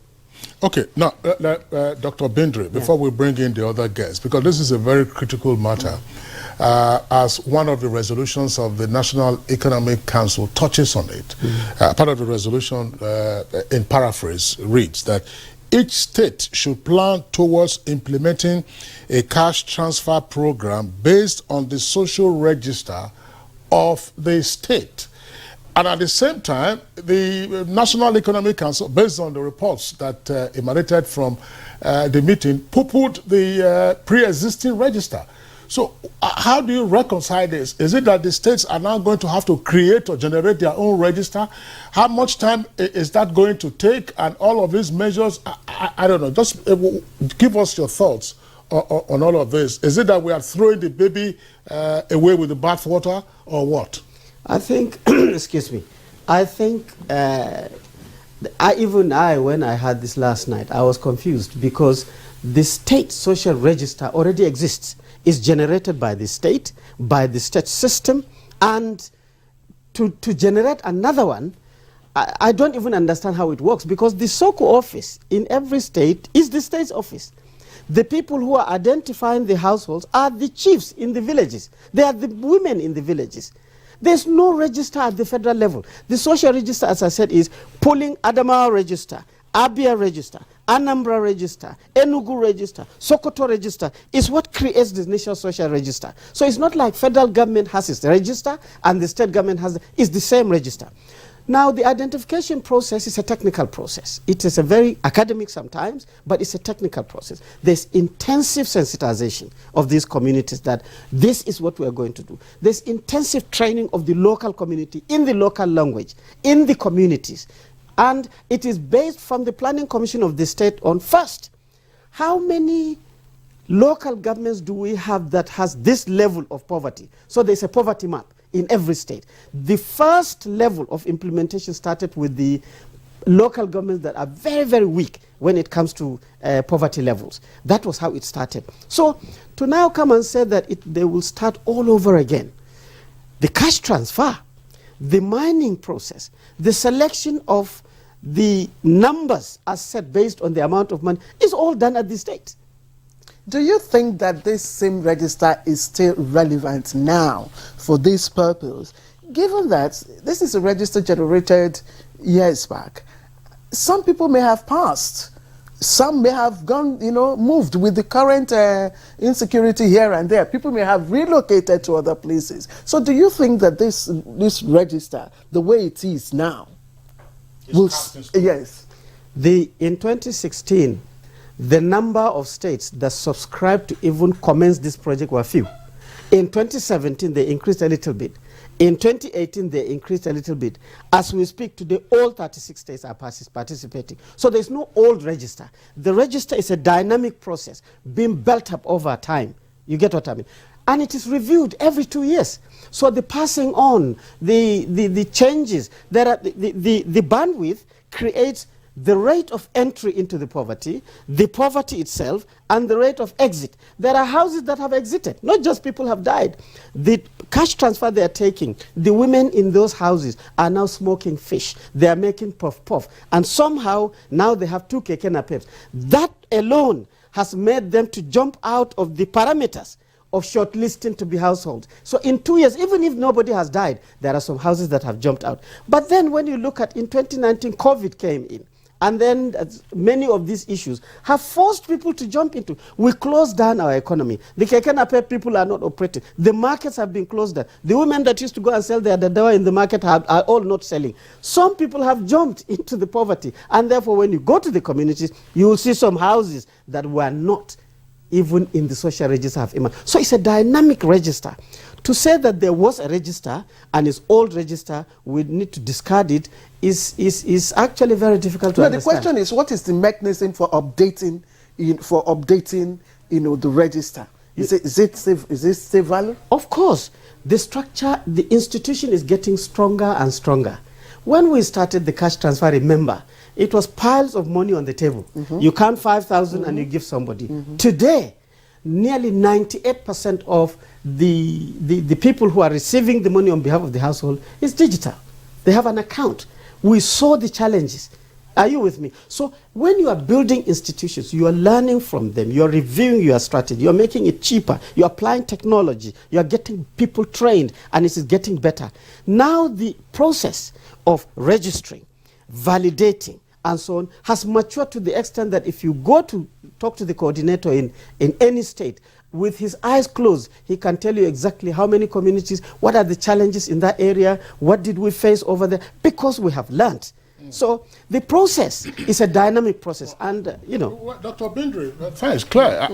Okay, now, Dr. Bindri, before we bring in the other guests, because this is a very critical matter, as one of the resolutions of the National Economic Council touches on it. Part of the resolution, in paraphrase, reads that each state should plan towards implementing a cash transfer program based on the social register of the state. And at the same time, the National Economic Council, based on the reports that emanated from the meeting, poo-pooed the pre-existing register. So how do you reconcile this? Is it that the states are now going to have to create or generate their own register? How much time is that going to take? And all of these measures, I don't know, just give us your thoughts on all of this. Is it that we are throwing the baby away with the bathwater, or what? I think, excuse me, I think even when I had this last night, I was confused because the state social register already exists. It's generated by the state system, and to generate another one, I don't even understand how it works, because the SOCO office in every state is the state's office. The people who are identifying the households are the chiefs in the villages. They are the women in the villages. There's no register at the federal level. The social register, as I said, is pulling Adamawa register, Abia register, Anambra register, Enugu register, Sokoto register is what creates the national social register. So it's not like federal government has its register and the state government has it's the same register. Now, the identification process is a technical process. It is a very academic sometimes, but it's a technical process. There's intensive sensitization of these communities that this is what we are going to do. There's intensive training of the local community in the local language, in the communities. And it is based from the Planning Commission of the state on first, how many local governments do we have that has this level of poverty? So there's a poverty map in every state. The first level of implementation started with the local governments that are very, very weak when it comes to poverty levels. That was how it started. So to now come and say that they will start all over again, the cash transfer, the mining process, the selection of the numbers as set based on the amount of money is all done at the state. Do you think that this same register is still relevant now for this purpose, given that this is a register generated years back? Some people may have passed. Some may have gone, moved with the current insecurity here and there. People may have relocated to other places. So do you think that this register, the way it is now, yes. In 2016, the number of states that subscribed to even commence this project were few. In 2017, they increased a little bit. In 2018, they increased a little bit. As we speak today, all 36 states are participating. So there's no old register. The register is a dynamic process being built up over time. You get what I mean? And it is reviewed every 2 years. So the passing on, the changes, the bandwidth creates the rate of entry into the poverty itself, and the rate of exit. There are houses that have exited, not just people have died. The cash transfer they are taking, the women in those houses are now smoking fish. They are making puff-puff. And somehow, now they have 2 keke napep. That alone has made them to jump out of the parameters of shortlisting to be households. So in 2 years, even if nobody has died, there are some houses that have jumped out. But then when you look at in 2019, COVID came in. And then many of these issues have forced people to jump into. We closed down our economy. The Kekenape people are not operating. The markets have been closed down. The women that used to go and sell their dadawa in the market are all not selling. Some people have jumped into the poverty. And therefore, when you go to the communities, you will see some houses that were not even in the social register have emerged. So it's a dynamic register. To say that there was a register and it's old register, we need to discard it, is actually very difficult to understand. The question is, what is the mechanism for updating, the register? Is it still valid? Of course. The structure, the institution is getting stronger and stronger. When we started the cash transfer, remember, it was piles of money on the table. You count 5,000 and you give somebody. Today, nearly 98% of the people who are receiving the money on behalf of the household is digital. They have an account. We saw the challenges. Are you with me? So when you are building institutions, you are learning from them, you are reviewing your strategy, you are making it cheaper, you are applying technology, you are getting people trained, and it is getting better. Now the process of registering, validating, and so on has matured to the extent that if you go to talk to the coordinator in any state, with his eyes closed, he can tell you exactly how many communities, what are the challenges in that area, what did we face over there, because we have learned. So the process is a dynamic process, and Dr. Bindri, thanks, Claire.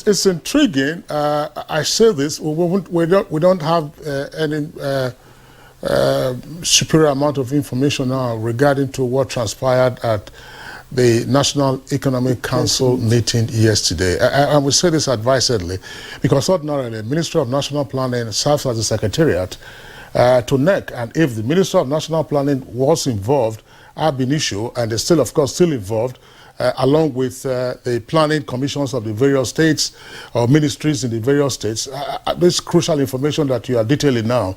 It's intriguing. I say this: we don't have any superior amount of information now regarding to what transpired at the National Economic Council meeting yesterday. I will say this advisedly, because ordinarily the Ministry of National Planning serves as a secretariat to NEC, and if the Minister of National Planning was involved ab initio, and is still, of course, still involved, along with the planning commissions of the various states or ministries in the various states, this crucial information that you are detailing now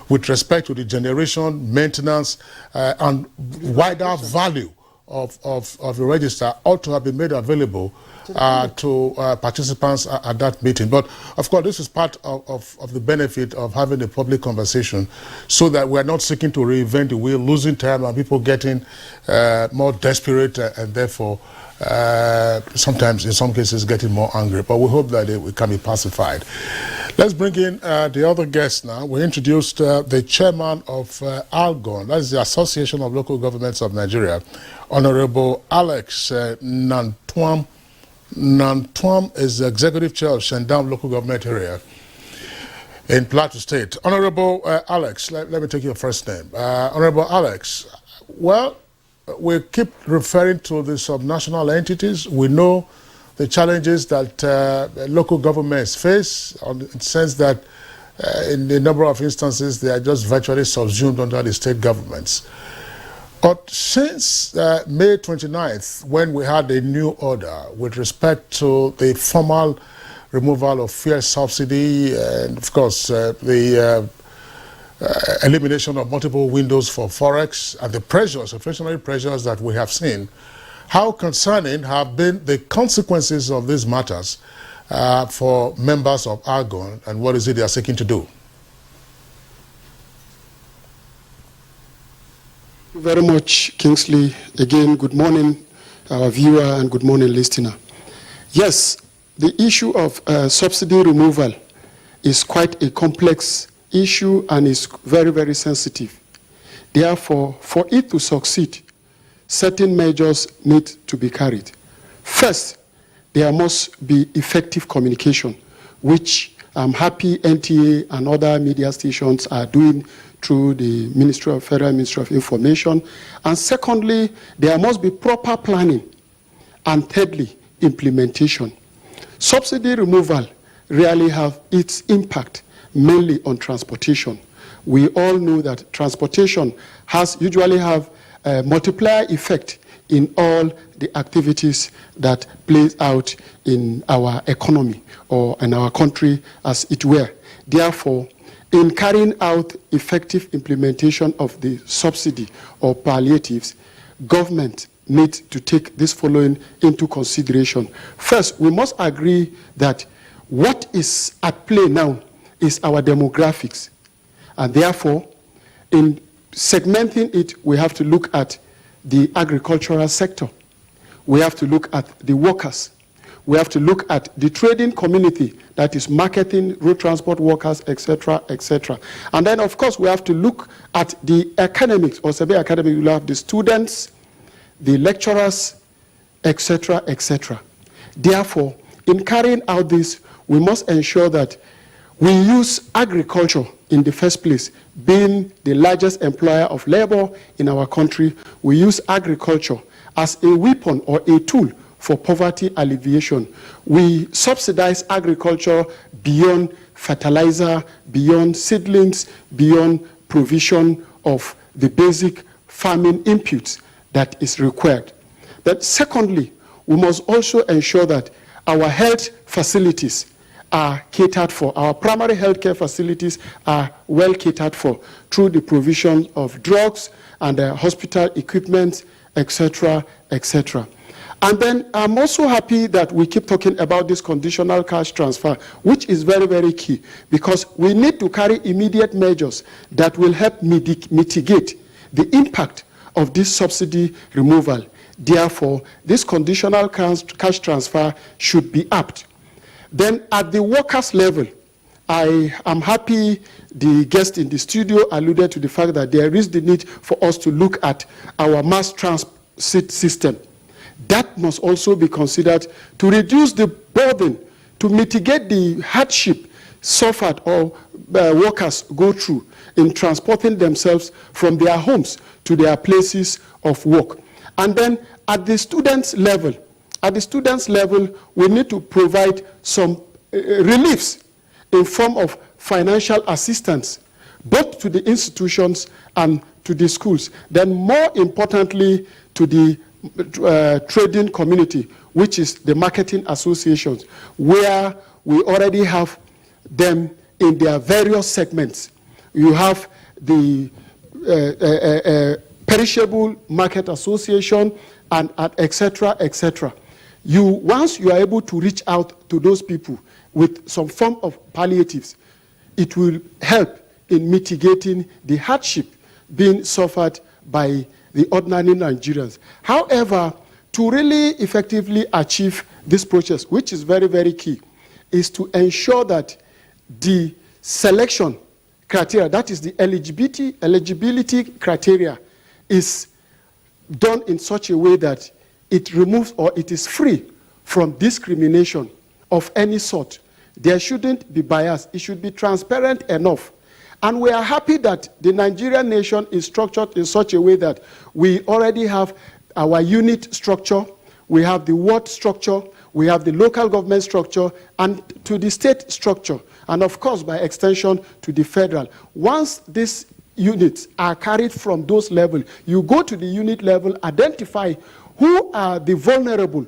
with respect to the generation, maintenance, and wider value of the register ought to have been made available to participants at that meeting. But of course, this is part of the benefit of having a public conversation, so that we're not seeking to reinvent the wheel, losing time, and people getting more desperate and therefore sometimes, in some cases, getting more angry. But we hope that it can be pacified. Let's bring in the other guest now. We introduced the chairman of ALGON, that is the Association of Local Governments of Nigeria, Honorable Alex Nantuam. Nantuam is the executive chair of Shandam local government area in Plateau State. Honorable Alex, let me take your first name. Honorable Alex, well, we keep referring to the subnational entities. We know the challenges that local governments face, in the sense that in a number of instances they are just virtually subsumed under the state governments. But since May 29th, when we had a new order with respect to the formal removal of fuel subsidy and, of course, the elimination of multiple windows for forex and the pressures, inflationary pressures that we have seen, how concerning have been the consequences of these matters for members of ALGON, and what is it they are seeking to do? Thank you very much, Kingsley. Again, good morning, our viewer, and good morning, listener. Yes, the issue of subsidy removal is quite a complex issue and is very, very sensitive. Therefore, for it to succeed, certain measures need to be carried. First, there must be effective communication, which I'm happy NTA and other media stations are doing through the Federal Ministry of Information. And secondly, there must be proper planning. And thirdly, implementation. Subsidy removal really have its impact mainly on transportation. We all know that transportation usually have a multiplier effect in all the activities that plays out in our economy or in our country as it were. Therefore, in carrying out effective implementation of the subsidy or palliatives, government needs to take this following into consideration. First, we must agree that what is at play now is our demographics. And therefore, in segmenting it, we have to look at the agricultural sector. We have to look at the workers. We have to look at the trading community, that is marketing, road transport workers, etc., etc. And then, of course, we have to look at the academics, or severe academics. We'll have the students, the lecturers, etc., etc. Therefore, in carrying out this, we must ensure that we use agriculture in the first place. Being the largest employer of labor in our country, we use agriculture as a weapon or a tool for poverty alleviation. We subsidize agriculture beyond fertilizer, beyond seedlings, beyond provision of the basic farming inputs that is required. But secondly, we must also ensure that our health facilities are catered for. Our primary healthcare facilities are well catered for through the provision of drugs and hospital equipment, etc., etc. And then I'm also happy that we keep talking about this conditional cash transfer, which is very, very key, because we need to carry immediate measures that will help mitigate the impact of this subsidy removal. Therefore, this conditional cash transfer should be upped. Then at the workers' level, I am happy the guest in the studio alluded to the fact that there is the need for us to look at our mass transit system. That must also be considered to reduce the burden, to mitigate the hardship suffered or workers go through in transporting themselves from their homes to their places of work. And then at the students' level, we need to provide some reliefs in form of financial assistance, both to the institutions and to the schools. Then more importantly, to the trading community, which is the marketing associations, where we already have them in their various segments. You have the perishable market association and etc., etc. Once you are able to reach out to those people with some form of palliatives, it will help in mitigating the hardship being suffered by the ordinary Nigerians. However, to really effectively achieve this process, which is very, very key, is to ensure that the selection criteria, that is the eligibility criteria, is done in such a way that it removes or it is free from discrimination of any sort. There shouldn't be bias. It should be transparent enough. And we are happy that the Nigerian nation is structured in such a way that we already have our unit structure, we have the ward structure, we have the local government structure, and to the state structure, and of course, by extension, to the federal. Once these units are carried from those levels, you go to the unit level, identify who are the vulnerable,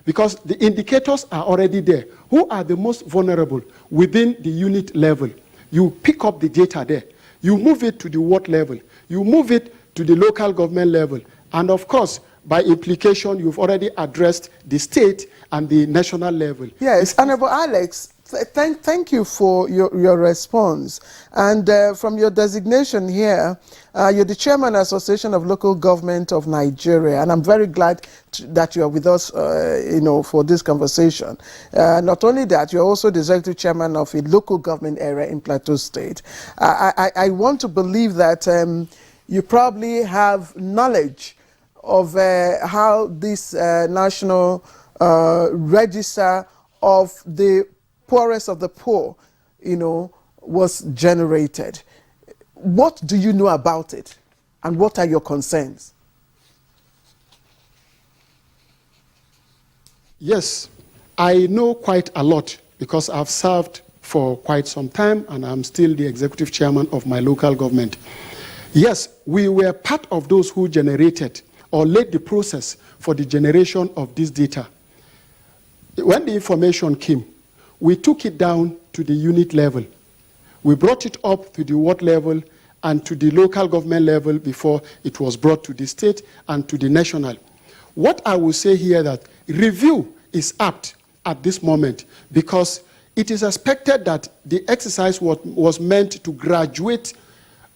because the indicators are already there. Who are the most vulnerable within the unit level? You pick up the data there. You move it to the ward level. You move it to the local government level. And of course, by implication, you've already addressed the state and the national level. Yes, Honorable Alex, thank you for your response. And from your designation here, you're the chairman of Association of Local Government of Nigeria, and I'm very glad that you are with us, for this conversation. Not only that, you're also the executive chairman of a local government area in Plateau State. I want to believe that you probably have knowledge of how this national register of the poorest of the poor, was generated. What do you know about it, and what are your concerns? Yes, I know quite a lot because I've served for quite some time and I'm still the executive chairman of my local government. Yes, we were part of those who generated or led the process for the generation of this data. When the information came, we took it down to the unit level. We brought it up to the ward level and to the local government level before it was brought to the state and to the national. What I will say here that review is apt at this moment because it is expected that the exercise was meant to graduate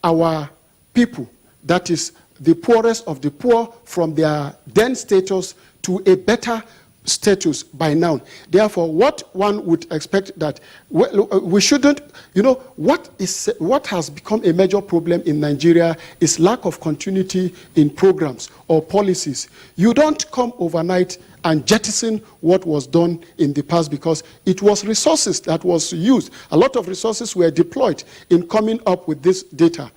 our people, that is the poorest of the poor, from their then status to a better status by now. Therefore, what one would expect that we shouldn't, what has become a major problem in Nigeria is lack of continuity in programs or policies. You don't come overnight and jettison what was done in the past because it was resources that was used. A lot of resources were deployed in coming up with this data.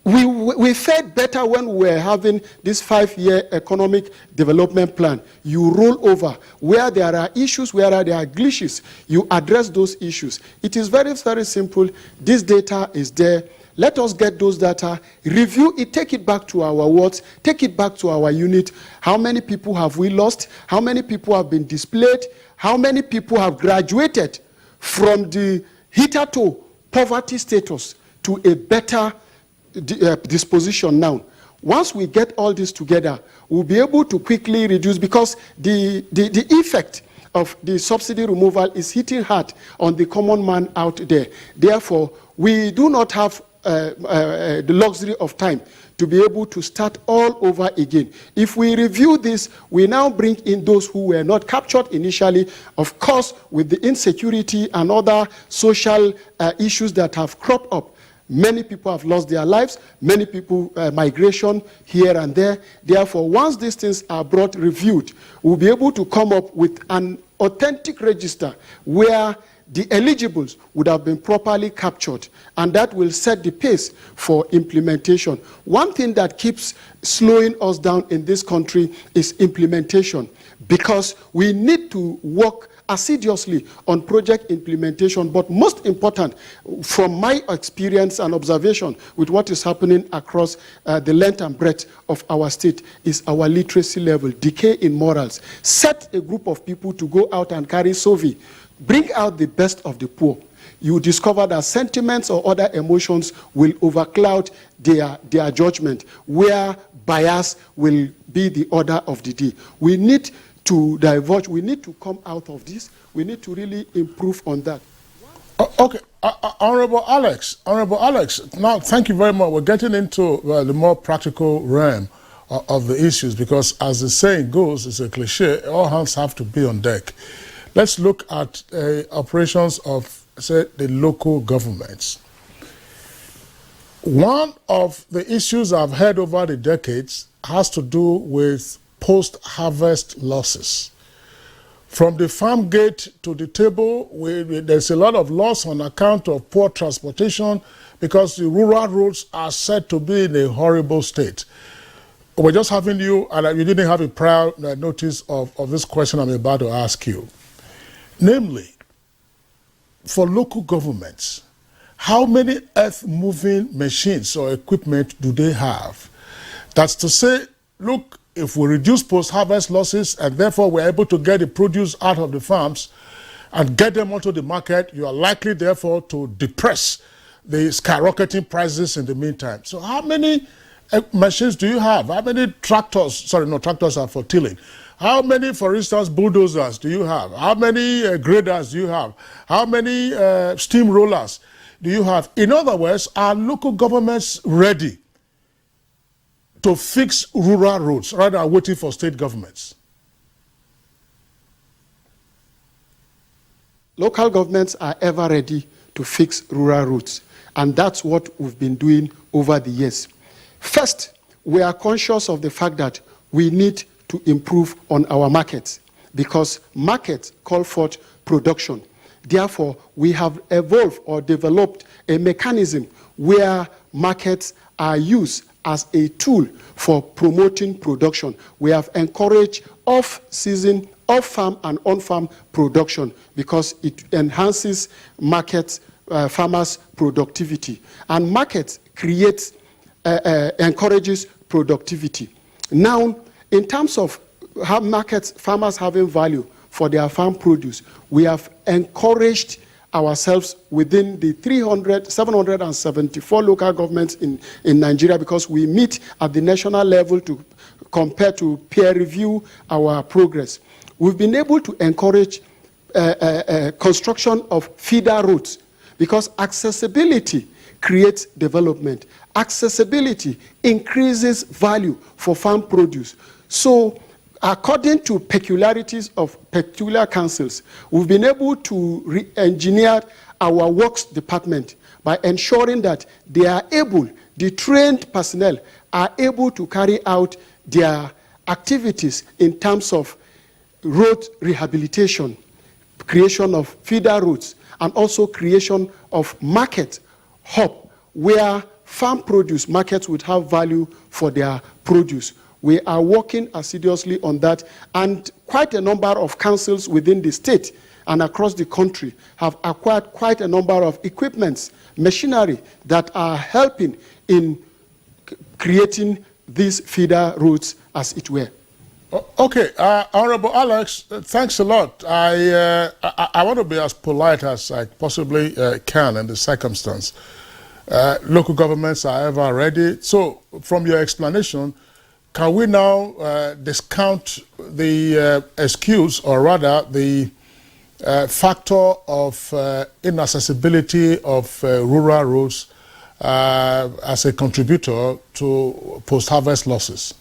We fared better when we were having this 5-year economic development plan. You roll over. Where there are issues, where there are glitches, you address those issues. It is very, very simple. This data is there. Let us get those data, review it, take it back to our wards, take it back to our unit. How many people have we lost? How many people have been displaced? How many people have graduated from the hitherto poverty status to a better disposition now? Once we get all this together, we'll be able to quickly reduce, because the effect of the subsidy removal is hitting hard on the common man out there. Therefore, we do not have the luxury of time to be able to start all over again. If we review this, we now bring in those who were not captured initially, of course, with the insecurity and other social issues that have cropped up. Many people have lost their lives, many people, migration here and there. Therefore, once these things are brought, reviewed, we'll be able to come up with an authentic register where the eligibles would have been properly captured, and that will set the pace for implementation. One thing that keeps slowing us down in this country is implementation, because we need to work assiduously on project implementation. But most important, from my experience and observation with what is happening across the length and breadth of our state, is our literacy level, decay in morals. Set a group of people to go out and carry survey, bring out the best of the poor. You discover that sentiments or other emotions will overcloud their judgment, where bias will be the order of the day. We need to diverge. We need to come out of this. We need to really improve on that. Okay, Honorable Alex, now thank you very much. We're getting into the more practical realm of the issues, because as the saying goes, it's a cliche, all hands have to be on deck. Let's look at operations of, say, the local governments. One of the issues I've heard over the decades has to do with post-harvest losses. From the farm gate to the table, there's a lot of loss on account of poor transportation, because the rural roads are said to be in a horrible state. We're just having you, and you didn't have a prior notice of this question I'm about to ask you. Namely, for local governments, how many earth-moving machines or equipment do they have? That's to say, look, if we reduce post-harvest losses and therefore we're able to get the produce out of the farms and get them onto the market, you are likely therefore to depress the skyrocketing prices in the meantime. So how many machines do you have? How many tractors, sorry, no, tractors are for tilling. How many, for instance, bulldozers do you have? How many graders do you have? How many steam rollers do you have? In other words, are local governments ready to fix rural roads rather than waiting for state governments? Local governments are ever ready to fix rural roads, and that's what we've been doing over the years. First, we are conscious of the fact that we need to improve on our markets, because markets call forth production. Therefore, we have evolved or developed a mechanism where markets are used as a tool for promoting production. We have encouraged off-season, off-farm and on-farm production, because it enhances market farmers' productivity. And market creates, encourages productivity. Now, in terms of how markets, farmers having value for their farm produce, we have encouraged ourselves within the 774 local governments in Nigeria, because we meet at the national level to compare, to peer review our progress. We've been able to encourage construction of feeder roads, because accessibility creates development. Accessibility increases value for farm produce. So, according to peculiarities of peculiar councils, we've been able to re-engineer our works department by ensuring that they are able, the trained personnel are able to carry out their activities in terms of road rehabilitation, creation of feeder roads, and also creation of market hub where farm produce markets would have value for their produce. We are working assiduously on that, and quite a number of councils within the state and across the country have acquired quite a number of equipments, machinery that are helping in creating these feeder roads, as it were. Okay, Honorable Alex, thanks a lot. I want to be as polite as I possibly can in the circumstance. Local governments are ever ready. So, from your explanation, can we now discount the excuse, or rather the factor of inaccessibility of rural roads as a contributor to post-harvest losses?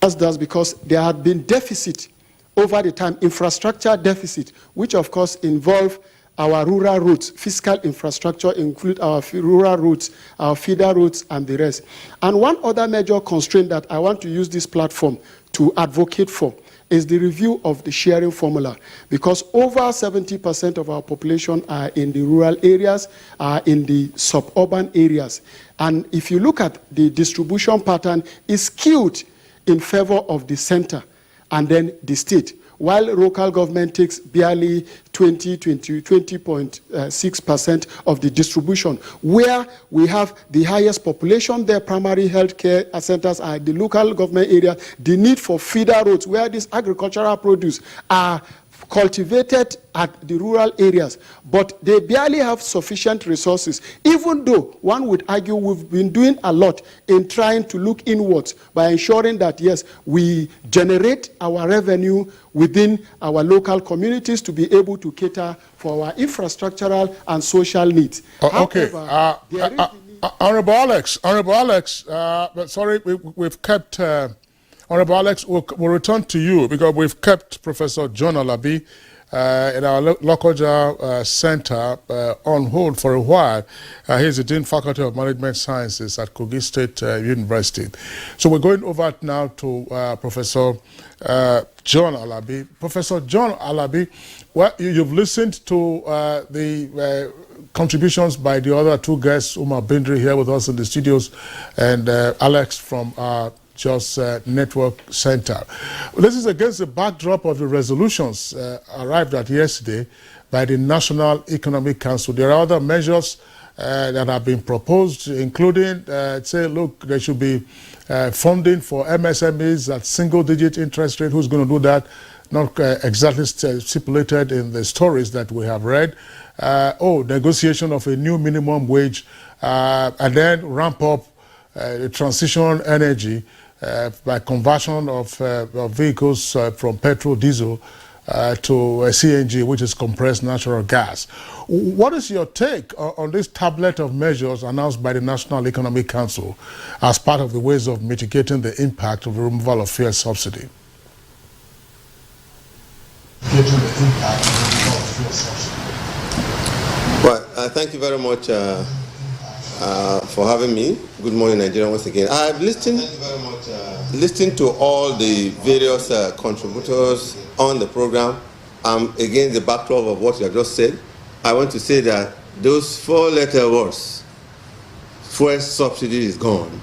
That's because there had been deficit over the time, infrastructure deficit, which of course involve our rural roads, fiscal infrastructure, include our rural roads, our feeder roads, and the rest. And one other major constraint that I want to use this platform to advocate for is the review of the sharing formula, because over 70% of our population are in the rural areas, are in the suburban areas. And if you look at the distribution pattern, it's skewed in favor of the center and then the state, while local government takes barely 20.6% of the distribution. Where we have the highest population, their primary health care centers are the local government area. The need for feeder roads, where these agricultural produce are cultivated at the rural areas, but they barely have sufficient resources, even though one would argue we've been doing a lot in trying to look inwards by ensuring that, yes, we generate our revenue within our local communities to be able to cater for our infrastructural and social needs. Okay. Honorable Alex, but sorry, we've kept... Honorable Alex, we'll return to you because we've kept Professor John Alabi in our Lokoja Center on hold for a while. He's the Dean Faculty of Management Sciences at Kogi State University. So we're going over now to Professor John Alabi. Professor John Alabi, well, you've listened to the contributions by the other two guests, Umar Bindri here with us in the studios, and Alex from Jos Network Center. This is against the backdrop of the resolutions arrived at yesterday by the National Economic Council. There are other measures that have been proposed, including, say, look, there should be funding for MSMEs at single-digit interest rate. Who's going to do that? Not exactly stipulated in the stories that we have read. Negotiation of a new minimum wage, and then ramp up the transition energy by conversion of vehicles from petrol, diesel to CNG, which is compressed natural gas. What is your take on this tablet of measures announced by the National Economic Council as part of the ways of mitigating the impact of the removal of fuel subsidy? Well, thank you very much for having me. Good morning, Nigeria, once again. I've listened to all the various contributors on the program. Against the backdrop of what you have just said, I want to say that those four-letter words, fuel subsidy is gone,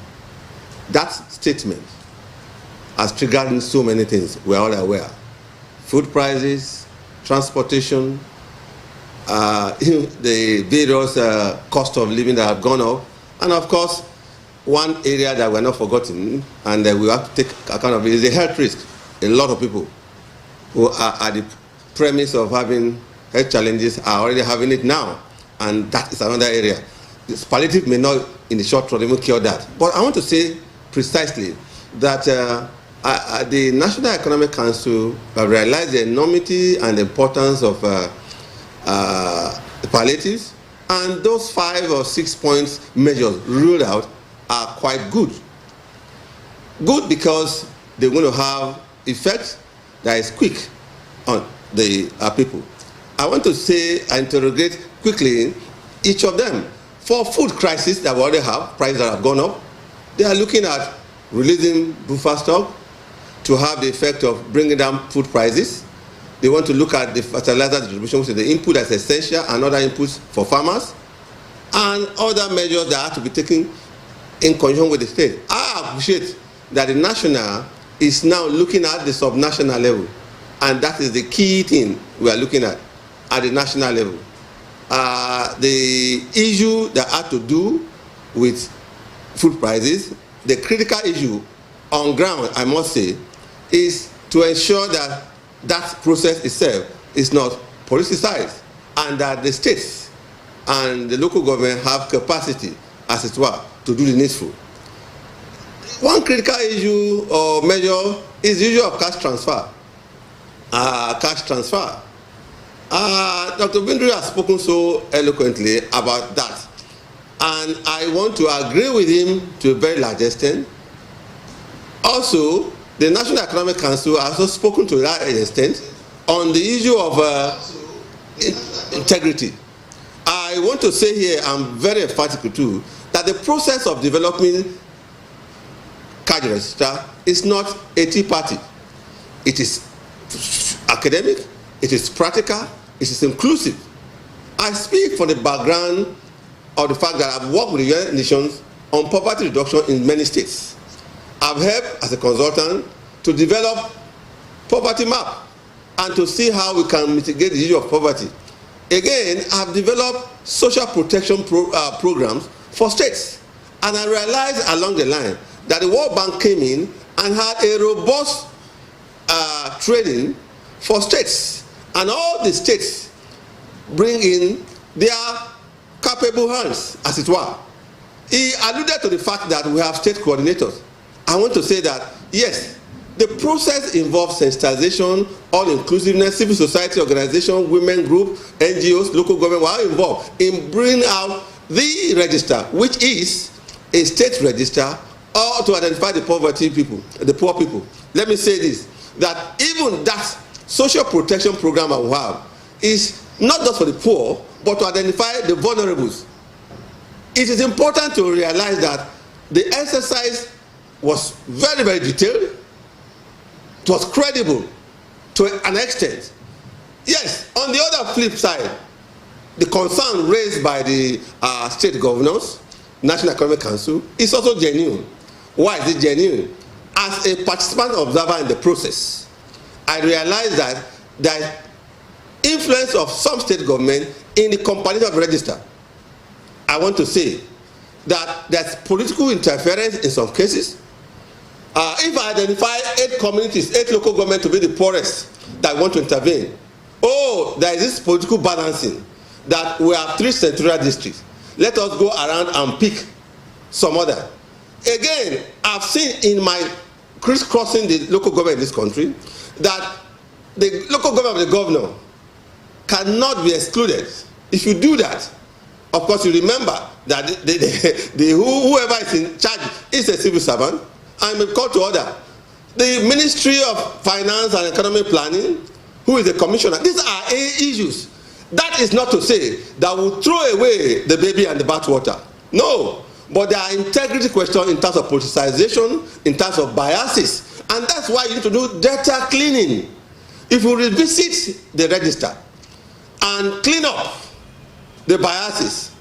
that statement has triggered so many things. We are all aware. Food prices, transportation, the various cost of living that have gone up, and of course, one area that we're not forgotten, and we have to take account of it, is the health risk. A lot of people who are at the premise of having health challenges are already having it now, and that is another area. This palliative may not, in the short run, even cure that. But I want to say precisely that the National Economic Council have realized the enormity and the importance of the palliatives, and those 5 or 6 points measures ruled out are quite good. Good because they're going to have effect that is quick on the people. I want to say, interrogate quickly each of them. For food crisis that we already have, prices that have gone up, they are looking at releasing buffer stock to have the effect of bringing down food prices. They want to look at the fertilizer distribution, which is the input that's essential, and other inputs for farmers, and other measures that have to be taken in conjunction with the state. I appreciate that the national is now looking at the subnational level, and that is the key thing we are looking at the national level. The issue that had to do with food prices, the critical issue on ground, I must say, is to ensure that that process itself is not politicized, and that the states and the local government have capacity, as it were, to do the needful. One critical issue or measure is the issue of cash transfer. Dr. Bindri has spoken so eloquently about that, and I want to agree with him to a very large extent. Also, the National Economic Council has also spoken to that extent on the issue of integrity. I want to say here, I'm very emphatic too, that the process of developing cash register is not a tea party. It is academic, it is practical, it is inclusive. I speak from the background of the fact that I've worked with the United Nations on poverty reduction in many states. I've helped as a consultant to develop poverty map and to see how we can mitigate the issue of poverty. Again, I've developed social protection programs for states. And I realized along the line that the World Bank came in and had a robust training for states. And all the states bring in their capable hands, as it were. He alluded to the fact that we have state coordinators. I want to say that, yes, the process involves sensitization, all-inclusiveness, civil society organization, women group, NGOs, local government were all involved in bringing out the register, which is a state register, or to identify the poverty people, the poor people. Let me say this, that even that social protection program I have is not just for the poor, but to identify the vulnerables. It is important to realize that the exercise was very, very detailed. It was credible to an extent. Yes, on the other flip side, the concern raised by the state governors, National Economic Council, is also genuine. Why is it genuine? As a participant observer in the process, I realized that the influence of some state government in the compilation of the register. I want to say that there's political interference in some cases. If I identify 8 communities, 8 local governments to be the poorest that want to intervene, oh, there is this political balancing that we have 3 senatorial districts. Let us go around and pick some other. Again, I've seen in my crisscrossing the local government in this country that the local government of the governor cannot be excluded. If you do that, of course you remember that whoever is in charge is a civil servant and may call to order. The Ministry of Finance and Economic Planning, who is the commissioner, these are issues. That is not to say that we'll throw away the baby and the bathwater. No, but there are integrity questions in terms of politicization, in terms of biases, and that's why you need to do data cleaning. If you revisit the register and clean up the biases,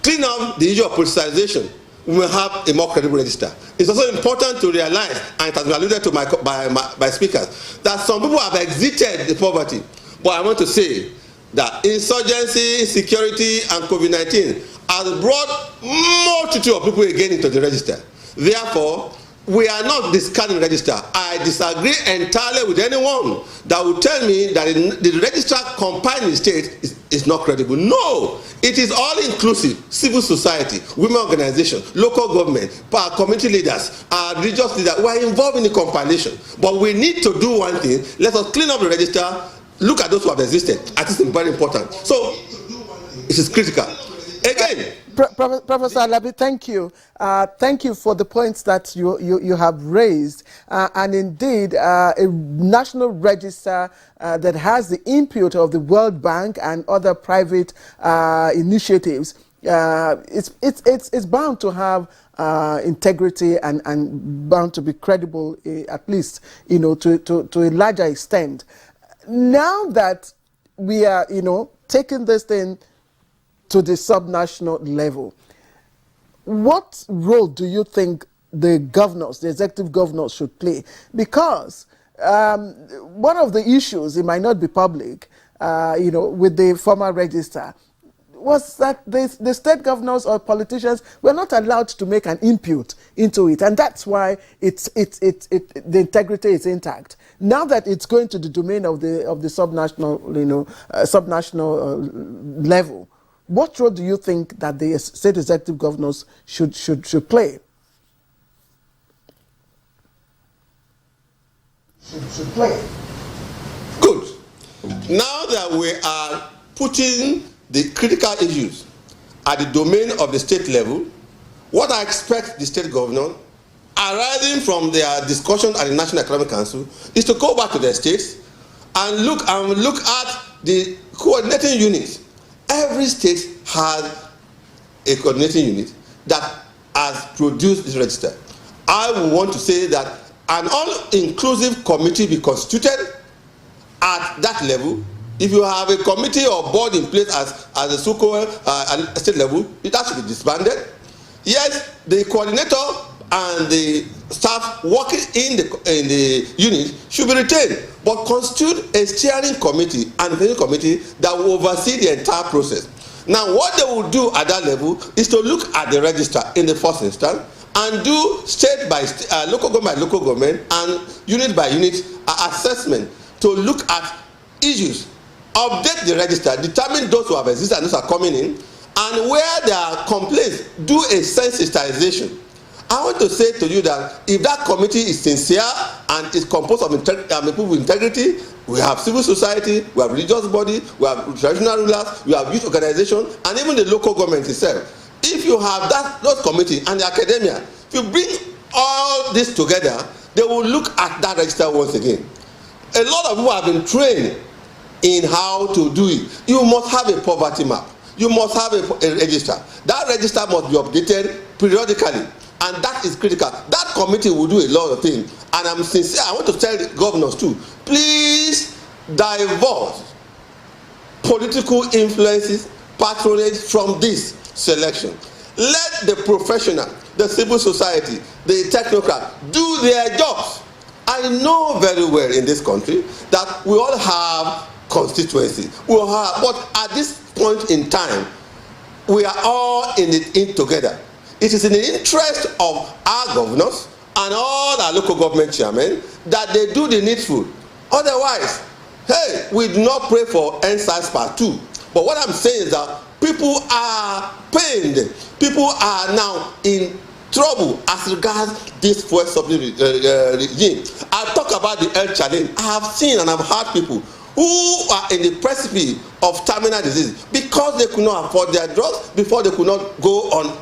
clean up the issue of politicization, we will have a more credible register. It's also important to realize, and it has been alluded to by speakers, that some people have exited the poverty. But I want to say that insurgency, insecurity, and COVID-19 has brought multitude of people again into the register. Therefore, we are not discarding the register. I disagree entirely with anyone that will tell me that the register compiled in the state is not credible. No, it is all inclusive. Civil society, women organizations, local government, community leaders, religious leaders were involved in the compilation. But we need to do one thing. Let us clean up the register, look at those who have existed. I think it's very important. So, it is critical. Again, Professor Alabi, thank you. Thank you for the points that you have raised. And indeed, a national register that has the input of the World Bank and other private initiatives, it's bound to have integrity and bound to be credible, at least, to a larger extent. Now that we are, taking this thing to the subnational level, what role do you think the governors, the executive governors, should play? Because one of the issues, it might not be public, with the former register, was that the state governors or politicians were not allowed to make an input into it, and that's why the integrity is intact. Now that it's going to the domain of the subnational, subnational level, what role do you think that the state executive governors should play? Should play. Good. Now that we are putting the critical issues at the domain of the state level, what I expect the state governor, arising from their discussion at the National Economic Council, is to go back to their states and look at the coordinating unit. Every state has a coordinating unit that has produced this register. I want to say that an all-inclusive committee be constituted at that level. If you have a committee or board in place as a so-called state level, that should be disbanded. Yes, the coordinator and the staff working in the unit should be retained, but constitute a steering committee and a committee that will oversee the entire process. Now, what they will do at that level is to look at the register in the first instance and do state by local government and unit by unit assessment to look at issues, update the register, determine those who have existed and those are coming in, and where there are complaints, do a sensitization. I want to say to you that if that committee is sincere and is composed of people with integrity, we have civil society, we have religious body, we have traditional rulers, we have youth organization, and even the local government itself. If you have those committee and the academia, if you bring all this together, they will look at that register once again. A lot of people have been trained in how to do it. You must have a poverty map. You must have a register. That register must be updated periodically, and that is critical. That committee will do a lot of things, and I'm sincere. I want to tell the governors too, please divorce political influences, patronage from this selection. Let the professional, the civil society, the technocrat do their jobs. I know very well in this country that we all have constituency. We all have, but at this point in time, we are all in it in together. It is in the interest of our governors and all our local government chairmen that they do the needful. Otherwise, hey, we do not pray for NSAS Part 2. But what I'm saying is that people are pained. People are now in trouble as regards this fuel subsidy regime. I'll talk about the health challenge. I have seen and I've heard people who are in the precipice of terminal disease because they could not afford their drugs, before they could not go on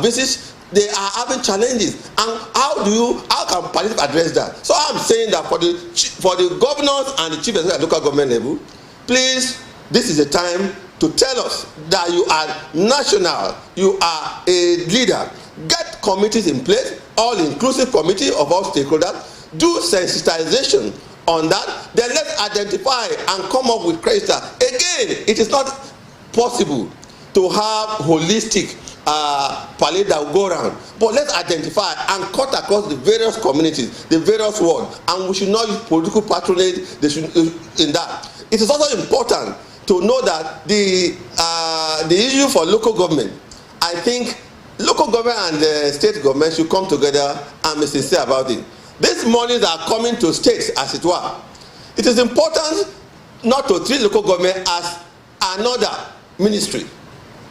visits. They are having challenges, and how can Palliative address that? So I'm saying that for the governors and the chief executive at local government level, please, this is a time to tell us that you are national, you are a leader. Get committees in place, all-inclusive committee of all stakeholders, do sensitization on that, then let's identify and come up with criteria. Again, it is not possible to have holistic palliative that will go around, but let's identify and cut across the various communities, the various wards, and we should not use political patronage in that. It is also important to know that the issue for local government, I think local government and the state government should come together and be sincere about it. These monies are coming to states, as it were. It is important not to treat local government as another ministry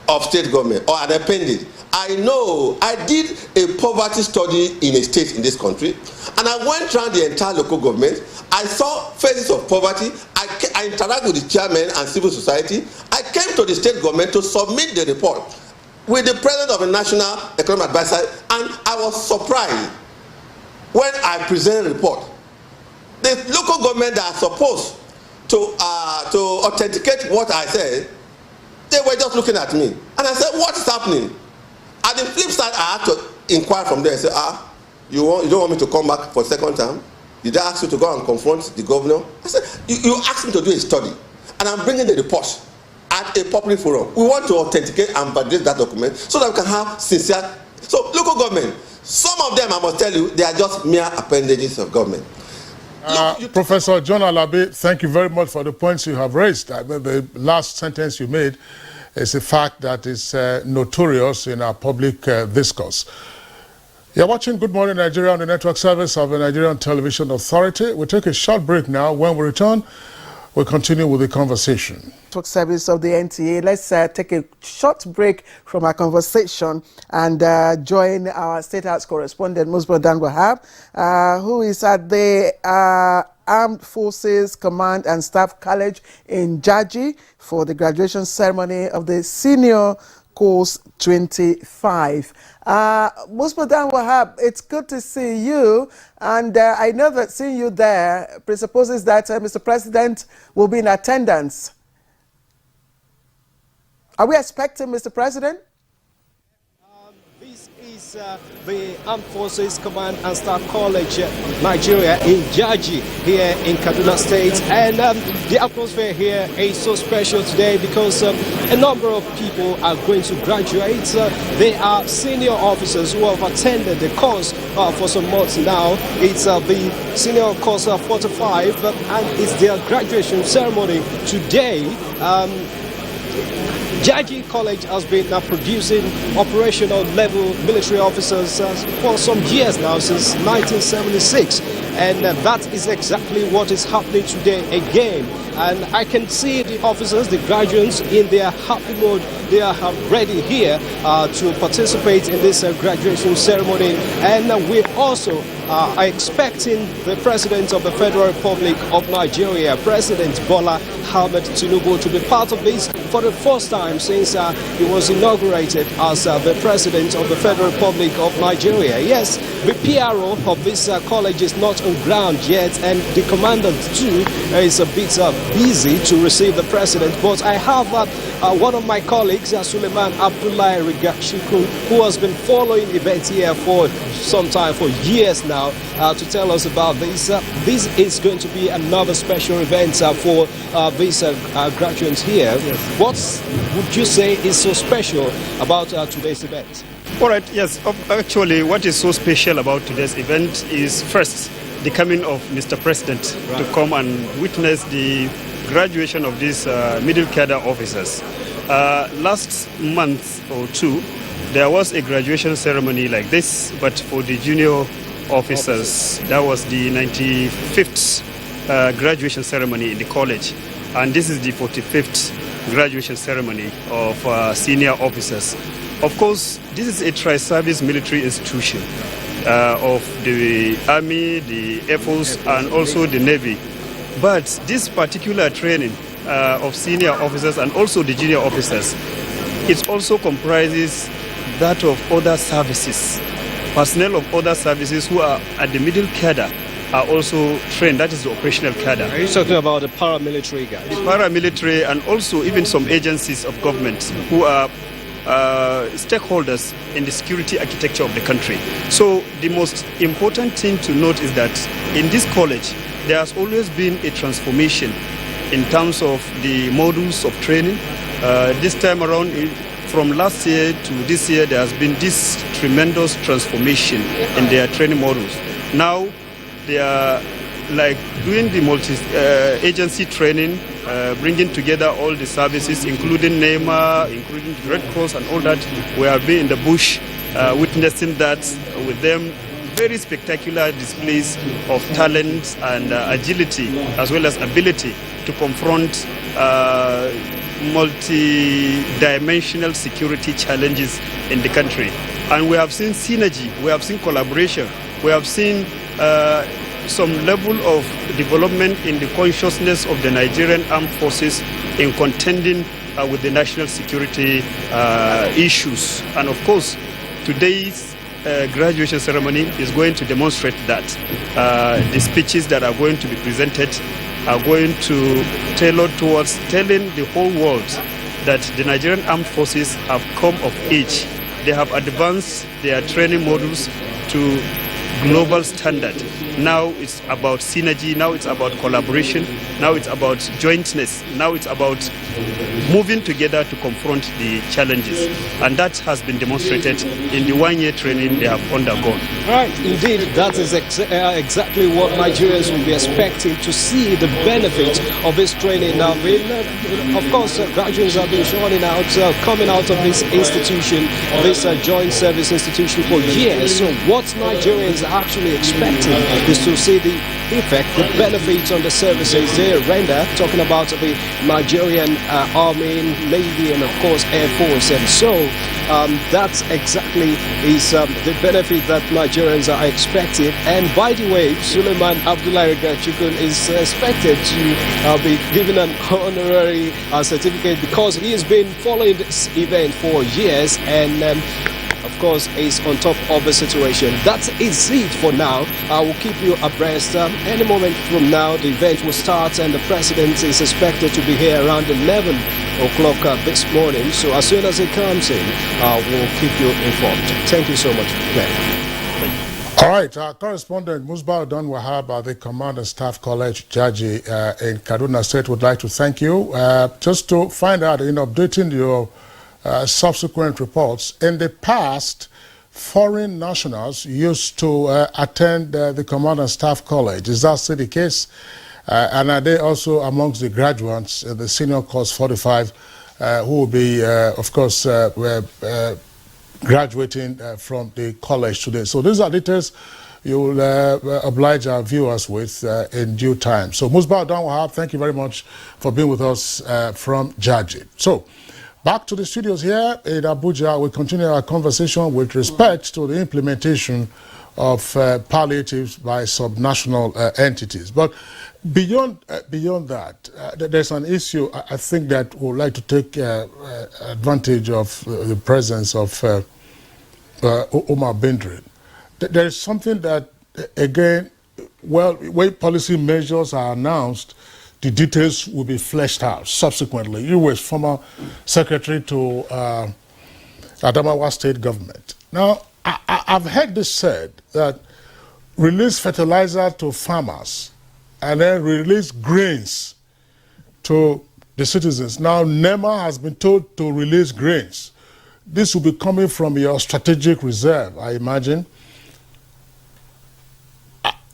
of state government or an appendage. I know I did a poverty study in a state in this country, and I went around the entire local government. I saw phases of poverty. I interacted with the chairman and civil society. I came to the state government to submit the report with the president of the National Economic Advisor, and I was surprised when I presented the report. The local government that are supposed to authenticate what I said, they were just looking at me. And I said, what is happening? At the flip side, I had to inquire from there and say, you don't want me to come back for a second time? Did I ask you to go and confront the governor? I said, you asked me to do a study, and I'm bringing the report at a public forum. We want to authenticate and validate that document so that we can have sincere. So local government, some of them, I must tell you, they are just mere appendages of government. Professor John Alabi, thank you very much for the points you have raised. The last sentence you made is a fact that is notorious in our public discourse. You're watching Good Morning Nigeria on the network service of the Nigerian Television Authority. We'll take a short break now. When we return, we'll continue with the conversation. Network service of the NTA. Let's take a short break from our conversation and join our State House correspondent, Musba Dan Wahab, who is at the Armed Forces Command and Staff College in Jaji for the graduation ceremony of the Senior Course 25. Musba Dan Wahab, it's good to see you, and I know that seeing you there presupposes that Mr. President will be in attendance. Are we expecting Mr. President? This is is the Armed Forces Command and Staff College, Nigeria, in Jaji, here in Kaduna State. And the atmosphere here is so special today because a number of people are going to graduate. They are senior officers who have attended the course for some months now. It's the senior course 45, and it's their graduation ceremony today. Jaji College has been producing operational level military officers for some years now, since 1976. And that is exactly what is happening today again. And I can see the officers, the graduates, in their happy mode. They are ready here to participate in this graduation ceremony. And we also are expecting the President of the Federal Republic of Nigeria, President Bola Ahmed Tinubu, to be part of this for the first time since he was inaugurated as the President of the Federal Republic of Nigeria. Yes, the PRO of this college is not on ground yet, and the Commandant too is a bit busy to receive the President. But I have one of my colleagues, Suleiman Abdullahi Rigashikun, who has been following events here for some time, for years now, to tell us about this. This is going to be another special event for these graduates here. Yes. What would you say is so special about today's event? All right, yes. Actually, what is so special about today's event is first the coming of Mr. President to come and witness the graduation of these middle cadre officers. Last month or two, there was a graduation ceremony like this, but for the junior officers. That was the 95th graduation ceremony in the college, and this is the 45th graduation ceremony of senior officers. Of course, this is a tri-service military institution of the Army, the Air Force, and also the Navy. But this particular training of senior officers and also the junior officers, it also comprises that of other services. Personnel of other services who are at the middle cadre are also trained. That is the operational cadre. Are you talking about the paramilitary guys? The paramilitary, and also even some agencies of government who are stakeholders in the security architecture of the country. So the most important thing to note is that in this college, there has always been a transformation in terms of the modules of training. This time around, from last year to this year, there has been this tremendous transformation in their training modules. Now, they are like doing the multi-agency training, bringing together all the services, including NEMA, including the Red Cross and all that. We have been in the bush witnessing that with them. Very spectacular displays of talent and agility, as well as ability to confront multi-dimensional security challenges in the country. And we have seen synergy, we have seen collaboration, we have seen some level of development in the consciousness of the Nigerian armed forces in contending with the national security issues. And of course, today's graduation ceremony is going to demonstrate that. The speeches that are going to be presented are going to tailor towards telling the whole world that the Nigerian armed forces have come of age. They have advanced their training modules to global standard. Now it's about synergy, now it's about collaboration, now it's about jointness, now it's about moving together to confront the challenges. And that has been demonstrated in the one-year training they have undergone. Right, indeed, that is exactly what Nigerians will be expecting to see, the benefit of this training. Now, of course, graduates have been coming out of this institution, this joint service institution for years. So what Nigerians are actually expecting is to see the effect, the benefits on the services they render, talking about the Nigerian Army, Navy, and of course Air Force. And so that's exactly is the benefit that Nigerians are expecting. And by the way, Suleiman Abdullahi Rigachukun is expected to be given an honorary certificate because he has been following this event for years. And of course, is on top of the situation. That is it for now. I will keep you abreast. Any moment from now, the event will start, and the president is expected to be here around 11 o'clock this morning. So as soon as he comes in, we'll keep you informed. Thank you so much, Claire. All right, our correspondent Musbah Don Wahab at the Command and Staff College, Jaji, in Kaduna State, would like to thank you. Just to find out, in updating your subsequent reports, in the past, foreign nationals used to attend the Command and Staff College. Is that still the case? And are they also amongst the graduates in the senior course 45 who will be, of course, graduating from the college today? So these are details you will oblige our viewers with in due time. So Musbah Don Wahab, thank you very much for being with us from Jaji. So back to the studios here in Abuja, we continue our conversation with respect to the implementation of palliatives by subnational entities. But beyond that, there's an issue I think that we would like to take advantage of the presence of Omar Bindrin. There is something that, again, well, when policy measures are announced, the details will be fleshed out subsequently. You were former secretary to Adamawa State government. Now, I've heard this said that release fertilizer to farmers and then release grains to the citizens. Now, NEMA has been told to release grains. This will be coming from your strategic reserve, I imagine.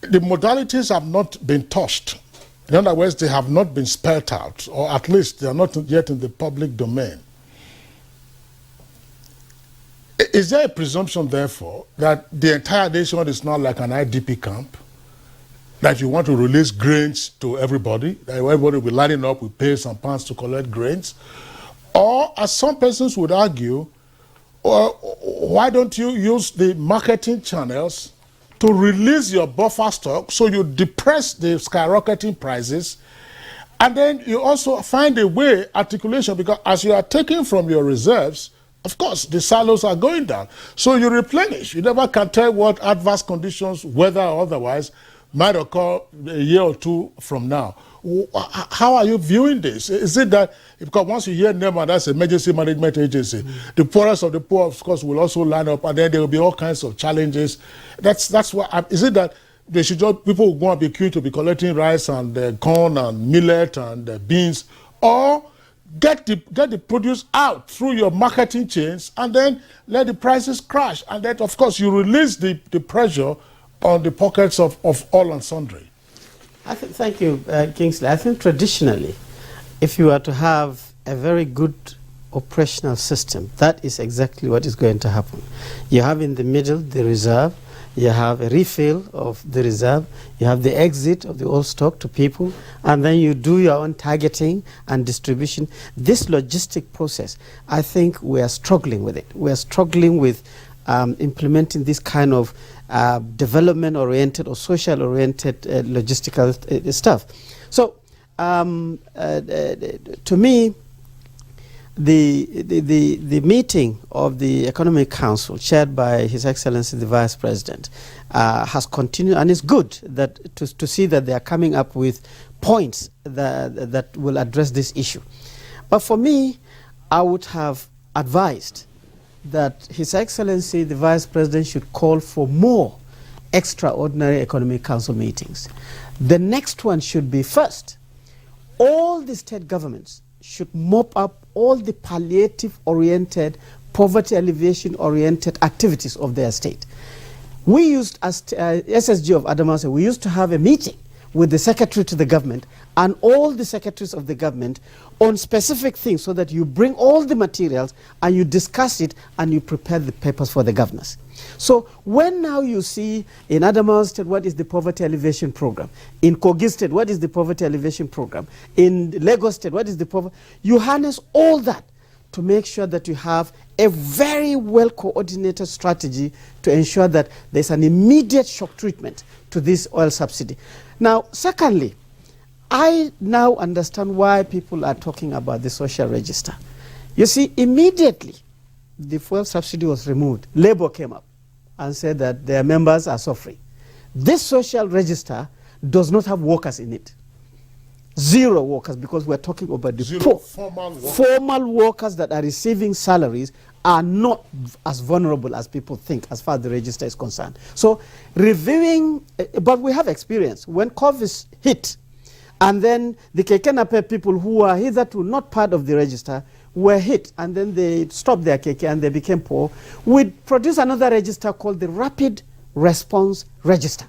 The modalities have not been touched. In other words, they have not been spelled out, or at least they are not yet in the public domain. Is there a presumption, therefore, that the entire nation is not like an IDP camp? That you want to release grains to everybody, that everybody will be lining up with pails and pans to collect grains? Or, as some persons would argue, why don't you use the marketing channels to release your buffer stock so you depress the skyrocketing prices, and then you also find a way, articulation, because as you are taking from your reserves, of course, the silos are going down. So you replenish. You never can tell what adverse conditions, weather or otherwise, might occur a year or two from now. How are you viewing this? Is it that, because once you hear NEMA, that's Emergency Management Agency, the poorest of the poor, of course, will also line up, and then there will be all kinds of challenges. That's what, is it that they should just, people will go and be queuing to be collecting rice and corn and millet and beans, or get the produce out through your marketing chains and then let the prices crash, and then, of course, you release the pressure on the pockets of all and sundry? Thank you, Kingsley. I think traditionally, if you are to have a very good operational system, that is exactly what is going to happen. You have in the middle the reserve, you have a refill of the reserve, you have the exit of the old stock to people, and then you do your own targeting and distribution. This logistic process, I think we are struggling with it. We are struggling with implementing this kind of development-oriented or social-oriented logistical stuff. So, to me, the meeting of the Economic Council, chaired by His Excellency the Vice President, has continued, and it's good that to see that they are coming up with points that will address this issue. But for me, I would have advised that His Excellency the Vice President should call for more extraordinary Economic Council meetings. The next one should be, first, all the state governments should mop up all the palliative-oriented, poverty alleviation-oriented activities of their state. We used, as SSG of Adamawa, we used to have a meeting with the secretary to the government and all the secretaries of the government on specific things, so that you bring all the materials and you discuss it and you prepare the papers for the governors. So when now you see in Adamawa State, what is the poverty alleviation program? In Kogi State, what is the poverty alleviation program? In Lagos State, what is the poverty? You harness all that to make sure that you have a very well coordinated strategy to ensure that there's an immediate shock treatment to this oil subsidy. Now, secondly, I now understand why people are talking about the social register. You see, immediately the fuel subsidy was removed, Labour came up and said that their members are suffering. This social register does not have workers in it. Zero workers, because we're talking about the poor. Formal workers that are receiving salaries are not as vulnerable as people think as far as the register is concerned. So reviewing, but we have experience. When COVID hit, and then the Kekenape people who are hitherto not part of the register were hit, and then they stopped their Keke and they became poor, we produced another register called the Rapid Response Register.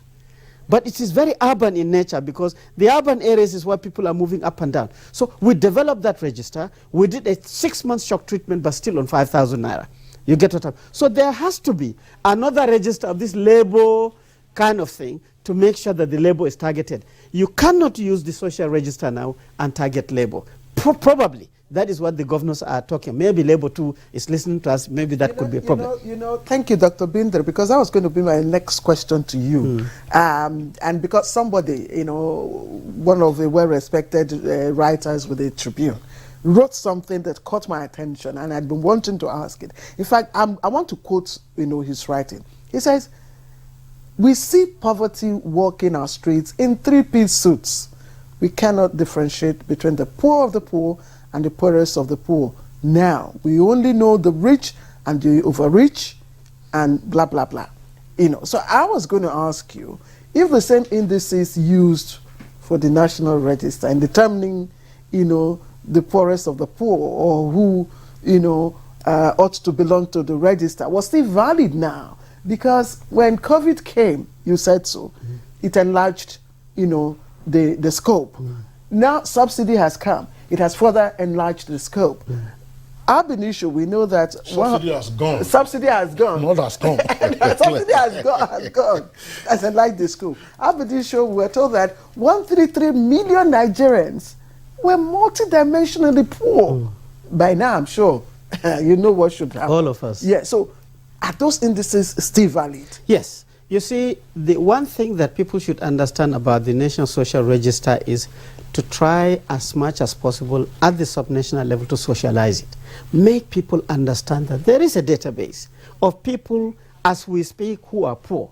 But it is very urban in nature, because the urban areas is where people are moving up and down. So we developed that register. We did a 6-month shock treatment, but still on 5,000 naira. You get what I'm... So there has to be another register of this labor kind of thing to make sure that the labor is targeted. You cannot use the social register now and target labor. Probably that is what the governors are talking. Maybe Labour too is listening to us. Maybe that could be a problem. Thank you, Dr. Binder, because that was going to be my next question to you. And because somebody, one of the well-respected writers with the Tribune, wrote something that caught my attention, and I'd been wanting to ask it. In fact, I want to quote, his writing. He says, "We see poverty walking our streets in three-piece suits. We cannot differentiate between the poor of the poor and the poorest of the poor. Now, we only know the rich and the overrich and blah, blah, blah." So I was going to ask you, if the same indices used for the national register in determining, the poorest of the poor, or who, ought to belong to the register, was still valid now. Because when COVID came, you said so, it enlarged, the scope. Now subsidy has come. It has further enlarged the scope. Urban issue, we know that subsidy has gone. Subsidy has gone. Not has come. Subsidy has gone. Has enlarged the scope. Urban issue, we're told that 133 million Nigerians were multidimensionally poor. By now, I'm sure you know what should happen. All of us. Yeah. So, are those indices still valid? Yes. You see, the one thing that people should understand about the National Social Register is to try as much as possible at the subnational level to socialize it. Make people understand that there is a database of people as we speak who are poor.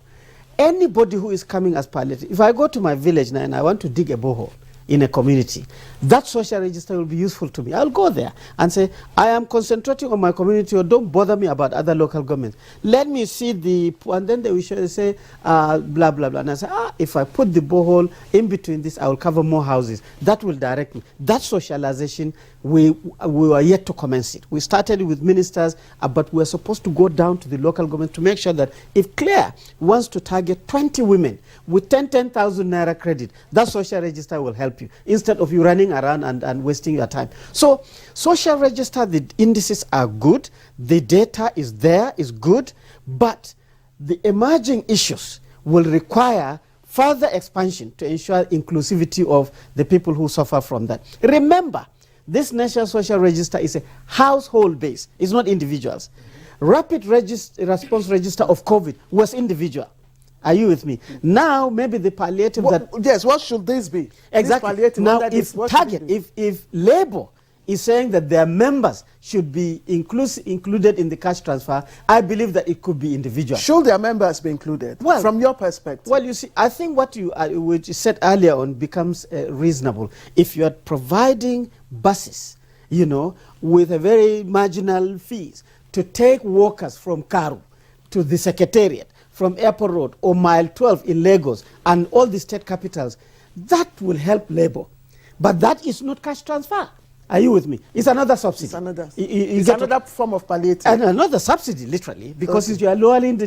Anybody who is coming as palliative, if I go to my village now and I want to dig a borehole in a community, that social register will be useful to me. I'll go there and say, I am concentrating on my community, or don't bother me about other local governments. Let me see and then they will say, blah, blah, blah. And I say, if I put the borehole in between this, I will cover more houses. That will direct me. That socialization, we are yet to commence it. We started with ministers, but we're supposed to go down to the local government to make sure that if Claire wants to target 20 women with 10,000 naira credit, that social register will help you, instead of you running around and wasting your time. So social register, the indices are good, the data is there, is good, but the emerging issues will require further expansion to ensure inclusivity of the people who suffer from that. Remember, this National Social Register is a household base, it's not individuals. Rapid Response Register of COVID was individual. Are you with me? Now, maybe the palliative yes, what should this be? Exactly. This now, if Labour is saying that their members should be included in the cash transfer, I believe that it could be individual. Should their members be included, from your perspective? Well, you see, I think what you said earlier on becomes reasonable. If you are providing buses, with a very marginal fees to take workers from Karu to the Secretariat, from Airport Road or Mile 12 in Lagos and all the state capitals, that will help Labour. But that is not cash transfer. Are you with me? It's another subsidy. It's another form of palliative. And another subsidy, literally, because you are lowering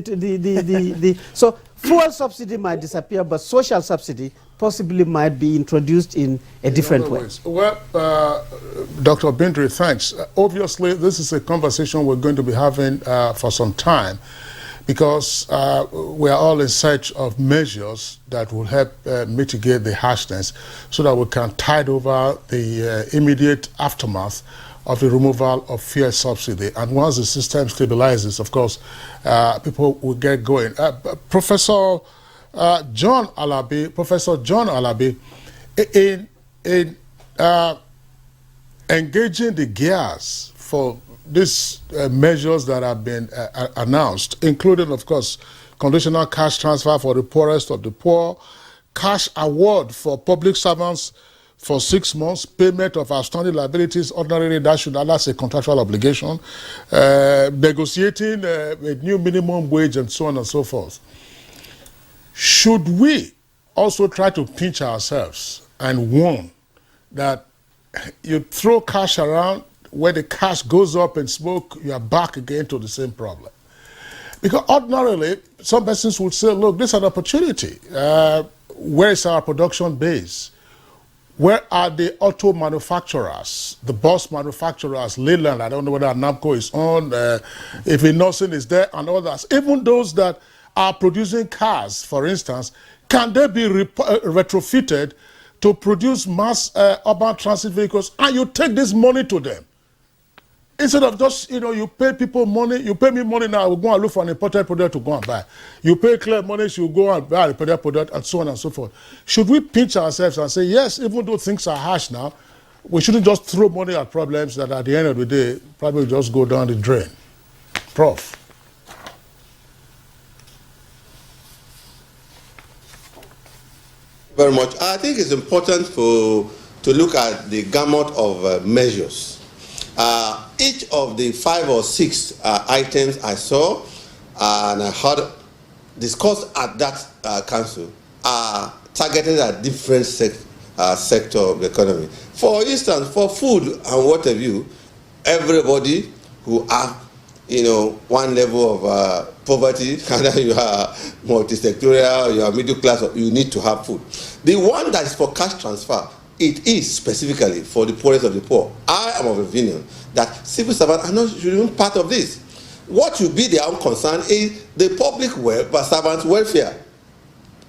so fuel subsidy might disappear, but social subsidy possibly might be introduced in a different way. Well, Dr. Bindri, thanks. Obviously, this is a conversation we're going to be having for some time, because we are all in search of measures that will help mitigate the harshness, so that we can tide over the immediate aftermath of the removal of fuel subsidy. And once the system stabilizes, of course, people will get going. Professor John Alabi, in engaging the gears for these measures that have been announced, including, of course, conditional cash transfer for the poorest of the poor, cash award for public servants for 6 months, payment of outstanding liabilities, ordinarily that's a contractual obligation, negotiating a new minimum wage and so on and so forth. Should we also try to pinch ourselves and warn that you throw cash around, where the cash goes up in smoke, you are back again to the same problem? Because ordinarily, some persons would say, look, this is an opportunity. Where is our production base? Where are the auto manufacturers, the bus manufacturers, Leyland, I don't know whether NAMCO is on, if Innoson is there, and others. Even those that are producing cars, for instance, can they be retrofitted to produce mass urban transit vehicles, and you take this money to them? Instead of just, you pay people money, you pay me money now, I will go and look for an imported product to go and buy. You pay Claire money, she will go and buy a imported product, and so on and so forth. Should we pinch ourselves and say, yes, even though things are harsh now, we shouldn't just throw money at problems that at the end of the day probably just go down the drain? Prof. Very much. I think it's important to look at the gamut of measures. Each of the 5 or 6 items I saw and I heard discussed at that council are targeted at different sector of the economy. For instance, for food and what have you, everybody who have one level of poverty, either you are multi-sectorial, you are middle class, or you need to have food. The one that is for cash transfer, it is specifically for the poorest of the poor. I am of the opinion that civil servants are not even part of this. What should be their own concern is the public servants' welfare.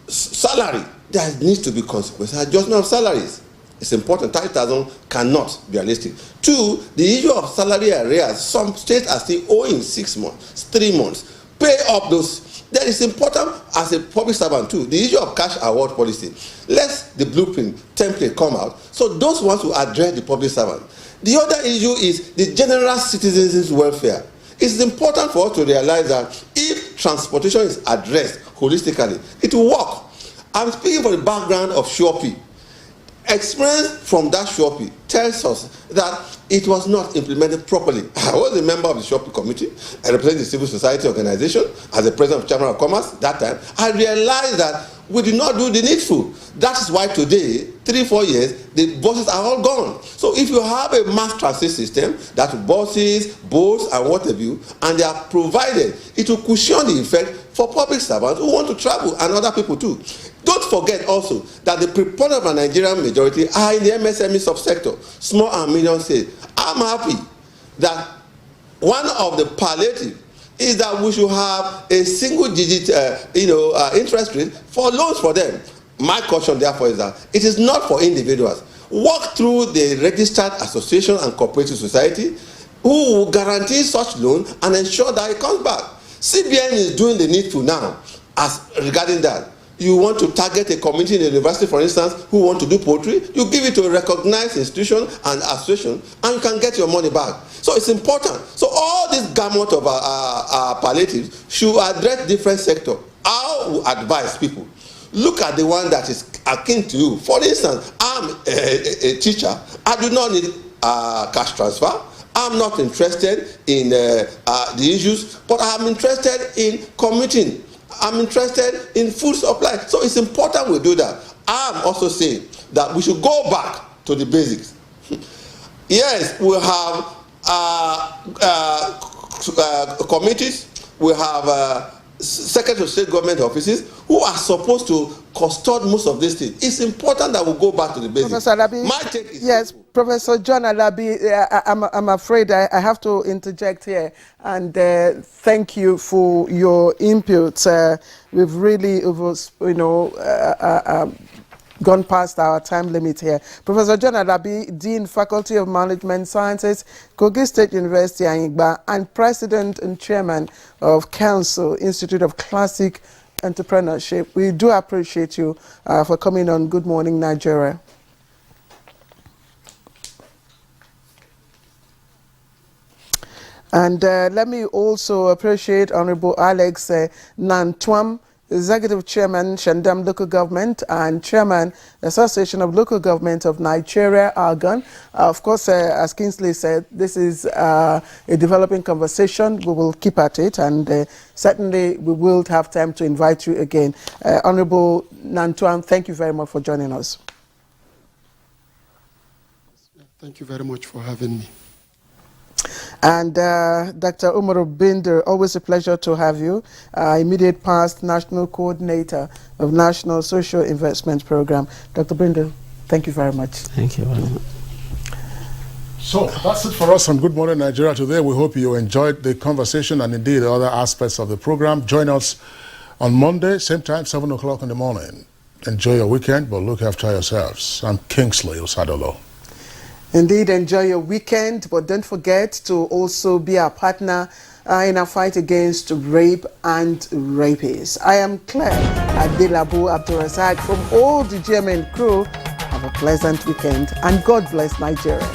Salary, there needs to be consequences. Adjustment of salaries. It's important. 30,000 cannot be realistic. 2, the issue of salary arrears. Some states are still owing 6 months, 3 months. Pay up those. That is important as a public servant too. The issue of cash award policy. Let the blueprint template come out. So those ones who address the public servant. The other issue is the general citizens' welfare. It's important for us to realize that if transportation is addressed holistically, it will work. I'm speaking from the background of Shopee. Experience from that Shopee tells us that it was not implemented properly. I was a member of the Shopee committee. I represent the civil society organization as the president of Chamber of Commerce that time. I realized that we did not do the needful. That is why today, 3-4 years, the buses are all gone. So if you have a mass transit system, that buses, boats, and what have you, and they are provided, it will cushion the effect for public servants who want to travel and other people too. Don't forget also that the preponderance of the Nigerian majority are in the MSME subsector, small and medium states. I'm happy that one of the palliative is that we should have a single-digit, interest rate for loans for them. My caution, therefore, is that it is not for individuals. Work through the registered association and cooperative society who will guarantee such loan and ensure that it comes back. CBN is doing the needful now as regarding that. You want to target a community in a university, for instance, who want to do poultry, you give it to a recognized institution and association, and you can get your money back. So it's important. So all this gamut of palliatives should address different sectors. I would advise people, look at the one that is akin to you. For instance, I'm a teacher. I do not need cash transfer. I'm not interested in the issues, but I'm interested in commuting. I'm interested in food supply. So it's important we do that. I'm also saying that we should go back to the basics. Yes, we have committees, we have Secretary of State government offices who are supposed to custard most of these things. It's important that we go back to the basics. Professor Alabi, my take is yes, Professor John Alabi, I'm afraid I have to interject here and thank you for your input. We've really, gone past our time limit here. Professor John Alabi, Dean, Faculty of Management Sciences, Kogi State University, Anyigba, and President and Chairman of Council, Institute of Classic Entrepreneurship. We do appreciate you for coming on Good Morning Nigeria. And let me also appreciate Honorable Alex Nantwam, Executive Chairman, Shandam Local Government, and Chairman, Association of Local Government of Nigeria, Argon. Of course, as Kingsley said, this is a developing conversation. We will keep at it, and certainly we will have time to invite you again. Honorable Nantwam, thank you very much for joining us. Thank you very much for having me. And Dr. Umaru Binder, always a pleasure to have you, immediate past National Coordinator of National Social Investment Program. Dr. Binder, thank you very much. Thank you very much. So that's it for us on Good Morning Nigeria today. We hope you enjoyed the conversation and indeed other aspects of the program. Join us on Monday, same time, 7 o'clock in the morning. Enjoy your weekend, but look after yourselves. I'm Kingsley Osadolo. Indeed, enjoy your weekend, but don't forget to also be our partner in our fight against rape and rapists. I am Claire Adelabu Abdurrazak from all the GMN crew. Have a pleasant weekend and God bless Nigeria.